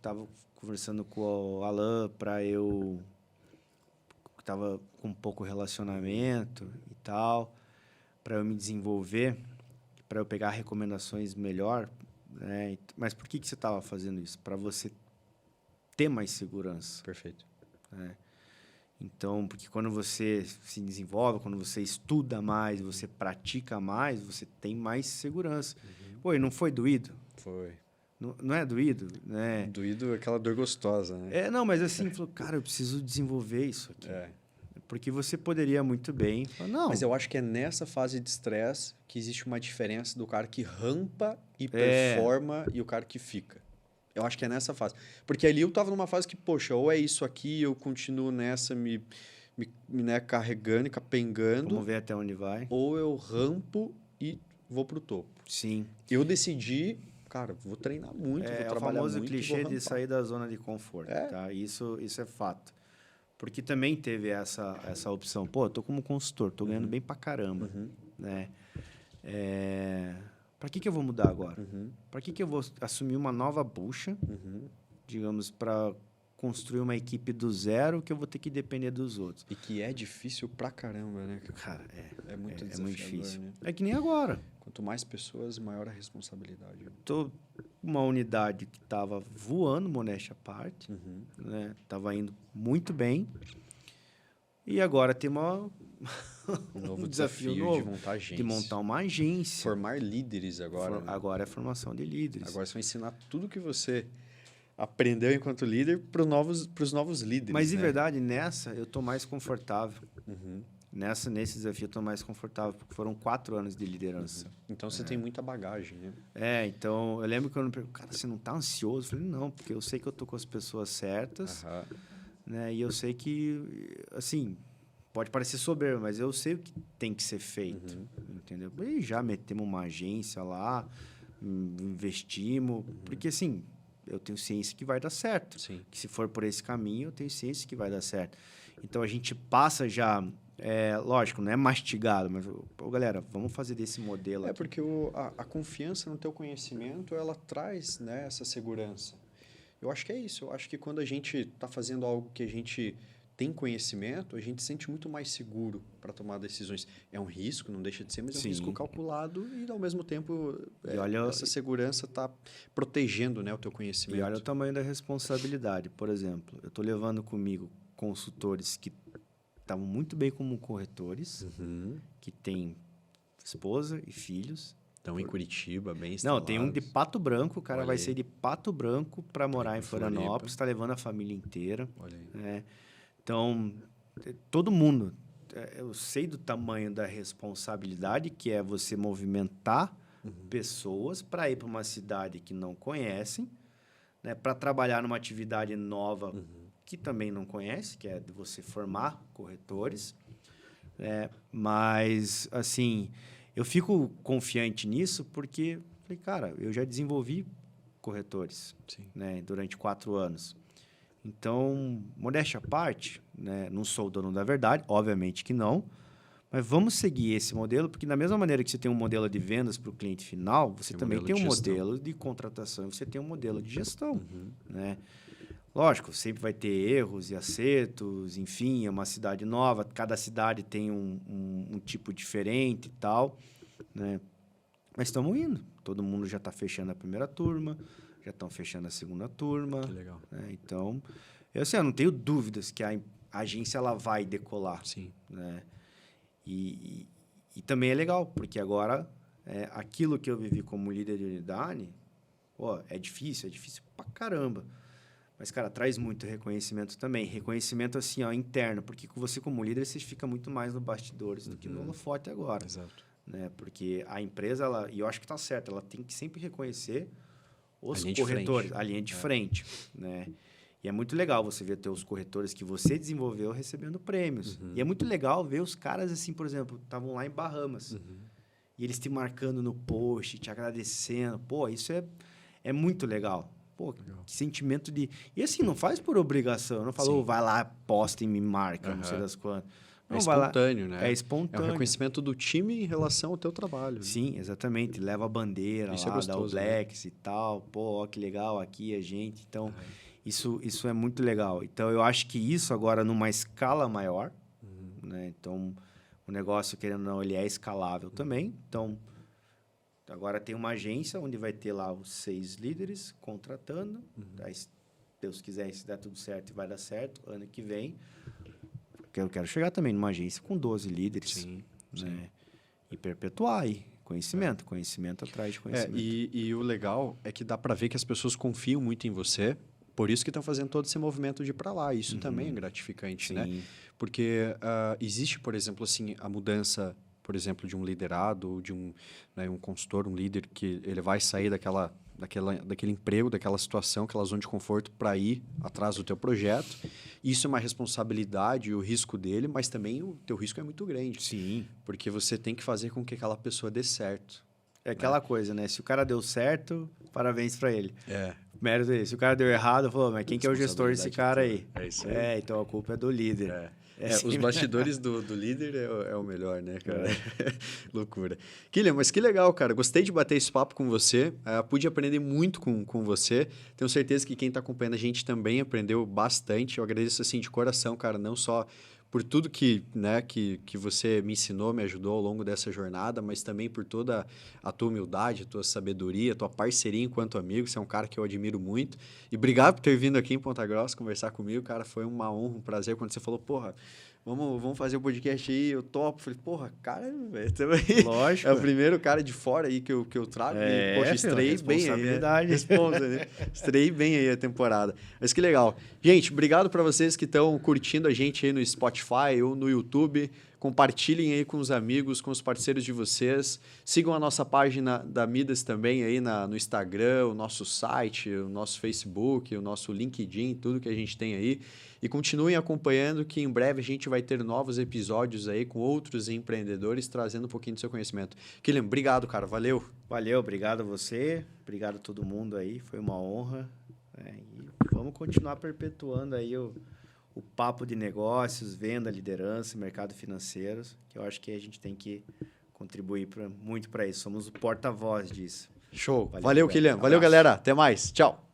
tava conversando com o Alan tava com um pouco relacionamento e tal, para eu me desenvolver, para eu pegar recomendações melhor, né? Mas por que você tava fazendo isso? Para você ter mais segurança. Perfeito. Né? Então, porque quando você se desenvolve, quando você estuda mais, você pratica mais, você tem mais segurança. E não foi doído? Foi. Não é doído, né? Doído é aquela dor gostosa, né? Não, mas assim, falou, cara, eu preciso desenvolver isso aqui. Porque você poderia muito bem falar, não. Mas eu acho que é nessa fase de estresse que existe uma diferença do cara que rampa e performa e o cara que fica. Eu acho que é nessa fase. Porque ali eu tava numa fase que, poxa, ou é isso aqui, eu continuo nessa me né, carregando e capengando, Vamos ver até onde vai. ou eu rampo e vou pro topo. Sim. Eu decidi, cara, vou treinar muito, vou É o trabalhar famoso muito e clichê vou de rampar. sair da zona de conforto, tá? Isso é fato. Porque também teve essa opção. Pô, eu tô como consultor, tô ganhando bem pra caramba, né? Para que eu vou mudar agora? Para que eu vou assumir uma nova bucha, digamos, para construir uma equipe do zero que eu vou ter que depender dos outros? E que é difícil pra caramba, né? Cara, É muito é desafiador, muito difícil. né? É que nem agora. Quanto mais pessoas, maior a responsabilidade. Tô uma unidade que estava voando, modéstia à parte, né? Tava indo muito bem. E agora tem Um novo desafio desafio novo de montar agência. de montar uma agência. Formar líderes agora. Né? Agora é formação de líderes. Agora você vai ensinar tudo que você aprendeu enquanto líder para os novos líderes. Mas, de né? verdade, nessa eu tô mais confortável. Nesse desafio eu tô mais confortável, porque foram 4 anos de liderança. Então você tem muita bagagem, né? Então eu lembro que eu me perguntei, cara, você não tá ansioso? Eu falei, não, porque eu sei que eu tô com as pessoas certas, né? E eu sei que, assim, pode parecer soberbo, mas eu sei o que tem que ser feito, entendeu? E já metemos uma agência lá, investimos, porque, assim, eu tenho ciência que vai dar certo. Sim. Que se for por esse caminho, eu tenho ciência que vai dar certo. Então, a gente passa já... lógico, não é mastigado, mas, pô, galera, vamos fazer desse modelo aqui. Porque a confiança no teu conhecimento, ela traz, né, essa segurança. Eu acho que é isso. Eu acho que quando a gente está fazendo algo que a gente tem conhecimento, a gente se sente muito mais seguro para tomar decisões. É um risco, não deixa de ser, mas é um risco calculado e, ao mesmo tempo, essa segurança está protegendo, né, o teu conhecimento. E olha o tamanho da responsabilidade. Por exemplo, eu estou levando comigo consultores que estavam muito bem como corretores, que têm esposa e filhos. Estão em Curitiba, bem instalados. Não, tem um de Pato Branco, o cara vai ser de Pato Branco para morar em Florianópolis, está levando a família inteira. Olha aí. Né? Então, todo mundo, eu sei do tamanho da responsabilidade que é você movimentar pessoas para ir para uma cidade que não conhecem, né? Para trabalhar numa atividade nova que também não conhece, que é de você formar corretores. Mas, assim, eu fico confiante nisso porque, falei, cara, eu já desenvolvi corretores, né, durante 4 anos. Então, modéstia à parte, né, não sou o dono da verdade, obviamente que não, mas vamos seguir esse modelo, porque da mesma maneira que você tem um modelo de vendas para o cliente final, você também tem um modelo de contratação e você tem um modelo de gestão, né? Lógico, sempre vai ter erros e acertos, enfim, é uma cidade nova, cada cidade tem um tipo diferente e tal, né? Mas estamos indo, todo mundo já está fechando a primeira turma, já estão fechando a segunda turma. Que legal. Né? Então, eu não tenho dúvidas que a agência ela vai decolar. Sim. Né? E também é legal, porque agora aquilo que eu vivi como líder de unidade, é difícil pra caramba. Mas, cara, traz muito reconhecimento também. Reconhecimento, assim, interno. Porque você, como líder, você fica muito mais no bastidores do que no holofote agora. Exato. Né? Porque a empresa, e eu acho que está certo, ela tem que sempre reconhecer os a corretores, a linha de frente. Né? E é muito legal você ver os corretores que você desenvolveu recebendo prêmios. E é muito legal ver os caras, assim, por exemplo, estavam lá em Bahamas. E eles te marcando no post, te agradecendo. Pô, isso é muito legal. Pô, que sentimento de... E assim, não faz por obrigação. Não falou, vai lá, posta e me marca, não sei das quantas. Não, espontâneo, né? É espontâneo. É o reconhecimento do time em relação ao teu trabalho. Sim, exatamente. Leva a bandeira isso lá, gostoso, dá o Blacks, né? E tal. Pô, que legal aqui a gente. Então, isso é muito legal. Então, eu acho que isso agora numa escala maior, né? Então, o negócio, querendo ou não, ele é escalável também. Então, agora tem uma agência onde vai ter lá os 6 líderes contratando. Aí, se Deus quiser, se der tudo certo, vai dar certo. Ano que vem, eu quero chegar também numa agência com 12 líderes. Sim. E perpetuar aí. Conhecimento. Conhecimento atrás de conhecimento. E o legal é que dá para ver que as pessoas confiam muito em você. Por isso que estão fazendo todo esse movimento de ir para lá. Isso também é gratificante, né? Porque existe, por exemplo, assim, a mudança... por exemplo, de um liderado, ou de um consultor, um líder, que ele vai sair daquele emprego, daquela situação, aquela zona de conforto para ir atrás do teu projeto. Isso é uma responsabilidade e o risco dele, mas também o teu risco é muito grande. Sim. Porque você tem que fazer com que aquela pessoa dê certo. É aquela coisa, né? Se o cara deu certo, parabéns para ele. É. Mérito dele. Se o cara deu errado, falou, mas quem que é o gestor desse cara aí? É isso aí. Então a culpa é do líder. Os bastidores do líder é o melhor, né, cara? Loucura. Kylian, mas que legal, cara. Gostei de bater esse papo com você. Pude aprender muito com você. Tenho certeza que quem está acompanhando a gente também aprendeu bastante. Eu agradeço, assim, de coração, cara, não só por tudo que você me ensinou, me ajudou ao longo dessa jornada, mas também por toda a tua humildade, a tua sabedoria, a tua parceria enquanto amigo. Você é um cara que eu admiro muito. E obrigado por ter vindo aqui em Ponta Grossa conversar comigo, cara. Foi uma honra, um prazer. Quando você falou, porra, vamos fazer o podcast aí, eu topo. Falei, porra, cara, velho, também. Lógico. É o primeiro cara de fora aí que eu trago. E, poxa, estrei bem aí. Responsa, né? Estrei bem aí a temporada. Mas que legal. Gente, obrigado para vocês que estão curtindo a gente aí no Spotify ou no YouTube. Compartilhem aí com os amigos, com os parceiros de vocês. Sigam a nossa página da Midas também aí no Instagram, o nosso site, o nosso Facebook, o nosso LinkedIn, tudo que a gente tem aí. E continuem acompanhando que em breve a gente vai ter novos episódios aí com outros empreendedores trazendo um pouquinho do seu conhecimento. Kylian, obrigado, cara. Valeu. Valeu, obrigado a você. Obrigado a todo mundo aí. Foi uma honra. E vamos continuar perpetuando aí o papo de negócios, venda, liderança, mercado financeiro, que eu acho que a gente tem que contribuir muito para isso. Somos o porta-voz disso. Show. Valeu, Kylian. Valeu, galera. Até mais. Tchau.